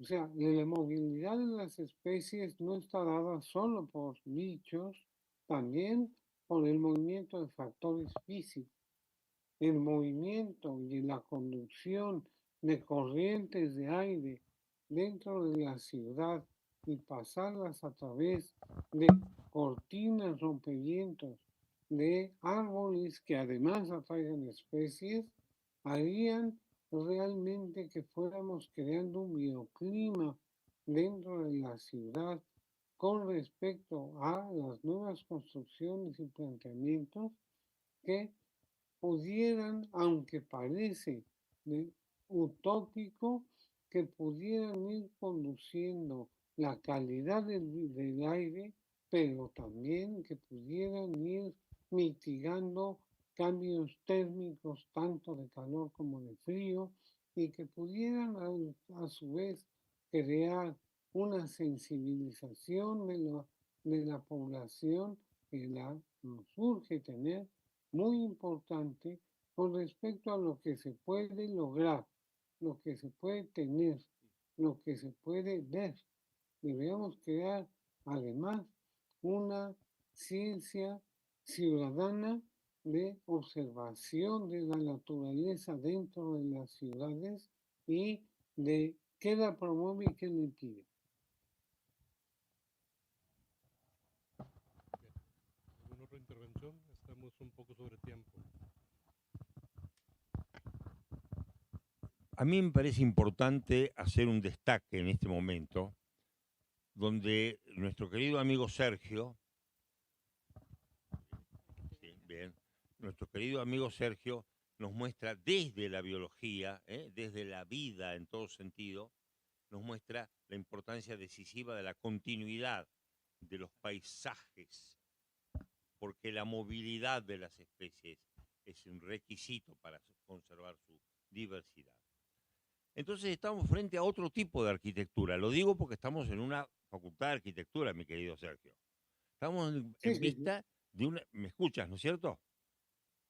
O sea, la movilidad de las especies no está dada solo por bichos, también por el movimiento de factores físicos. El movimiento y la conducción de corrientes de aire dentro de la ciudad y pasarlas a través de cortinas rompevientos de árboles que además atraigan especies, harían realmente que fuéramos creando un bioclima dentro de la ciudad con respecto a las nuevas construcciones y planteamientos que pudieran, aunque parece utópico, que pudieran ir conduciendo la calidad del aire, pero también que pudieran ir mitigando cambios térmicos tanto de calor como de frío y que pudieran a su vez crear una sensibilización de la población que nos urge tener muy importante con respecto a lo que se puede lograr, lo que se puede tener, lo que se puede ver. Debemos crear además una ciencia ciudadana de observación de la naturaleza dentro de las ciudades y de qué la promueve y qué la impide. ¿Alguna otra intervención? Estamos un poco sobre tiempo. A mí me parece importante hacer un destaque en este momento, donde nuestro querido amigo Sergio, sí, bien, nuestro querido amigo Sergio nos muestra desde la biología, desde la vida en todo sentido, nos muestra la importancia decisiva de la continuidad de los paisajes, porque la movilidad de las especies es un requisito para conservar su diversidad. Entonces estamos frente a otro tipo de arquitectura. Lo digo porque estamos en una facultad de arquitectura, mi querido Sergio. Estamos Sí, en sí, sí. vista de una... ¿Me escuchas, no es cierto?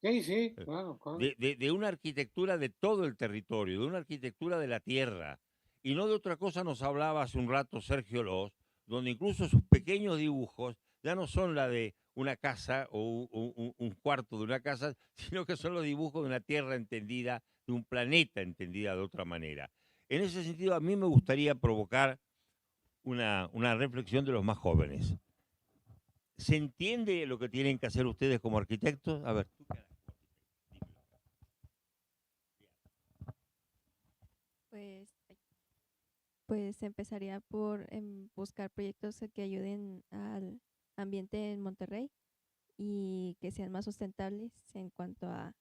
Sí, sí, claro, claro. De una arquitectura de todo el territorio, de una arquitectura de la tierra. Y no de otra cosa nos hablaba hace un rato Sergio Loz, donde incluso sus pequeños dibujos ya no son la de una casa o un cuarto de una casa, sino que son los dibujos de una tierra entendida, de un planeta entendida de otra manera. En ese sentido, a mí me gustaría provocar una reflexión de los más jóvenes. ¿Se entiende lo que tienen que hacer ustedes como arquitectos? A ver, tú qué harás como arquitecto. Pues, pues empezaría por buscar proyectos que ayuden al ambiente en Monterrey y que sean más sustentables en cuanto a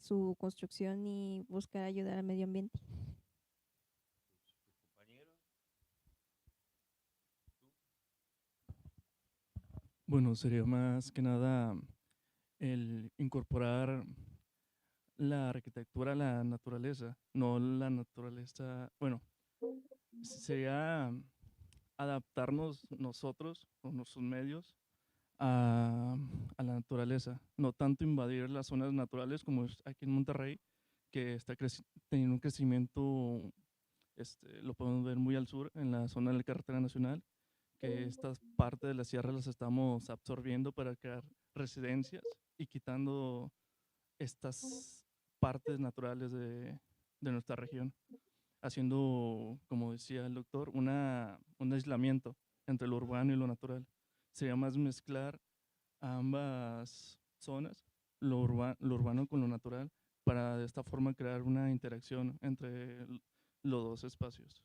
su construcción y buscar ayudar al medio ambiente. Compañeros. Bueno, sería más que nada el incorporar la arquitectura a la naturaleza, no la naturaleza, bueno, sería adaptarnos nosotros con nuestros medios a la naturaleza, no tanto invadir las zonas naturales como es aquí en Monterrey, que está teniendo un crecimiento, lo podemos ver muy al sur, en la zona de la carretera nacional, que estas partes de la sierra las estamos absorbiendo para crear residencias y quitando estas partes naturales de nuestra región, haciendo, como decía el doctor, un aislamiento entre lo urbano y lo natural. Sería más mezclar ambas zonas, lo urbano con lo natural, para de esta forma crear una interacción entre los dos espacios.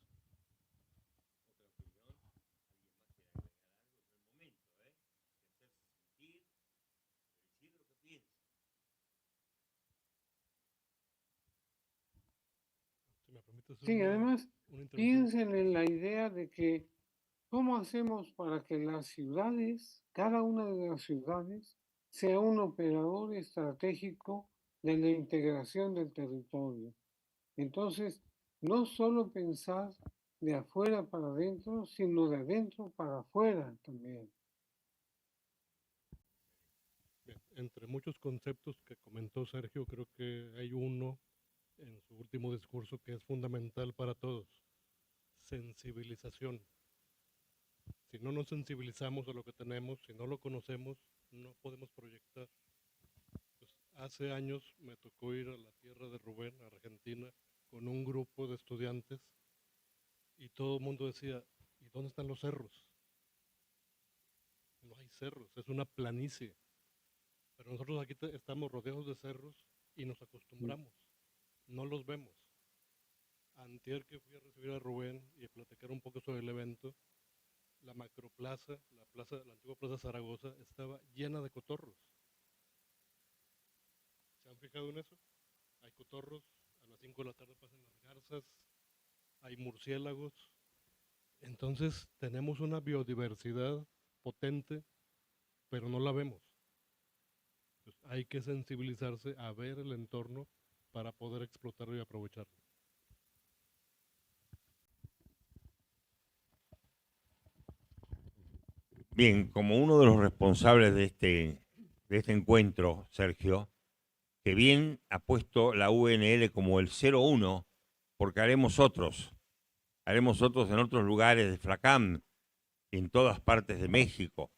Si me permite hacer Sí, además, una intervención. piensen en la idea de que cómo hacemos para que las ciudades, cada una de las ciudades, sea un operador estratégico de la integración del territorio. Entonces, no solo pensar de afuera para adentro, sino de adentro para afuera también. Bien, entre muchos conceptos que comentó Sergio, creo que hay uno en su último discurso que es fundamental para todos: sensibilización. Si no nos sensibilizamos a lo que tenemos, si no lo conocemos, no podemos proyectar. Pues, hace años me tocó ir a la tierra de Rubén, Argentina, con un grupo de estudiantes y todo el mundo decía, ¿y dónde están los cerros? No hay cerros, es una planicie. Pero nosotros aquí estamos rodeados de cerros y nos acostumbramos, no los vemos. Antier que fui a recibir a Rubén y a platicar un poco sobre el evento, la macroplaza, la antigua plaza Zaragoza, estaba llena de cotorros. ¿Se han fijado en eso? Hay cotorros, a las 5 de la tarde pasan las garzas, hay murciélagos. Entonces tenemos una biodiversidad potente, pero no la vemos. Entonces, hay que sensibilizarse a ver el entorno para poder explotarlo y aprovecharlo. Bien, como uno de los responsables de este encuentro, Sergio, que bien ha puesto la UNL como el 01, porque haremos otros en otros lugares de FLACAM, en todas partes de México.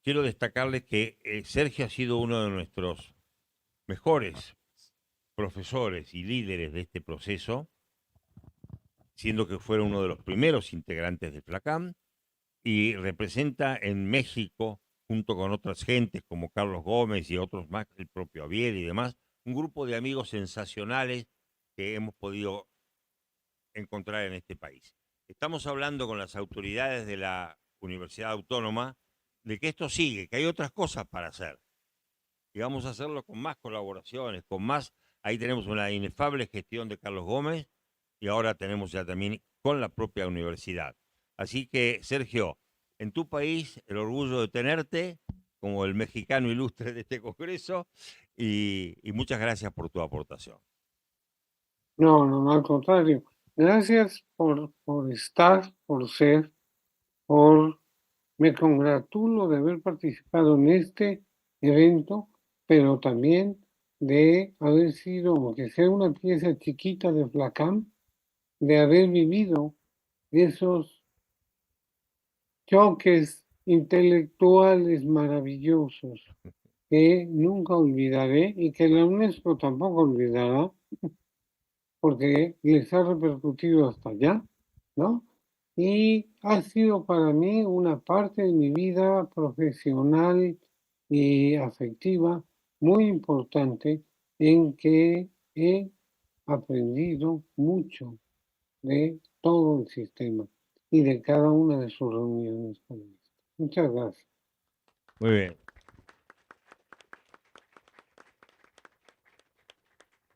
Quiero destacarles que Sergio ha sido uno de nuestros mejores profesores y líderes de este proceso, siendo que fue uno de los primeros integrantes de FLACAM, y representa en México, junto con otras gentes como Carlos Gómez y otros más, el propio Avier y demás, un grupo de amigos sensacionales que hemos podido encontrar en este país. Estamos hablando con las autoridades de la Universidad Autónoma de que esto sigue, que hay otras cosas para hacer. Y vamos a hacerlo con más colaboraciones, con más. Ahí tenemos una inefable gestión de Carlos Gómez y ahora tenemos ya también con la propia universidad. Así que, Sergio, en tu país, el orgullo de tenerte como el mexicano ilustre de este congreso y muchas gracias por tu aportación. No, al contrario. Gracias por estar, por ser, por... Me congratulo de haber participado en este evento, pero también de haber sido, aunque sea una pieza chiquita de Flacam, de haber vivido esos choques intelectuales maravillosos que nunca olvidaré y que la UNESCO tampoco olvidará, porque les ha repercutido hasta allá, ¿no? Y ha sido para mí una parte de mi vida profesional y afectiva muy importante en que he aprendido mucho de todo el sistema y de cada una de sus reuniones con esto. Muchas gracias. Muy bien.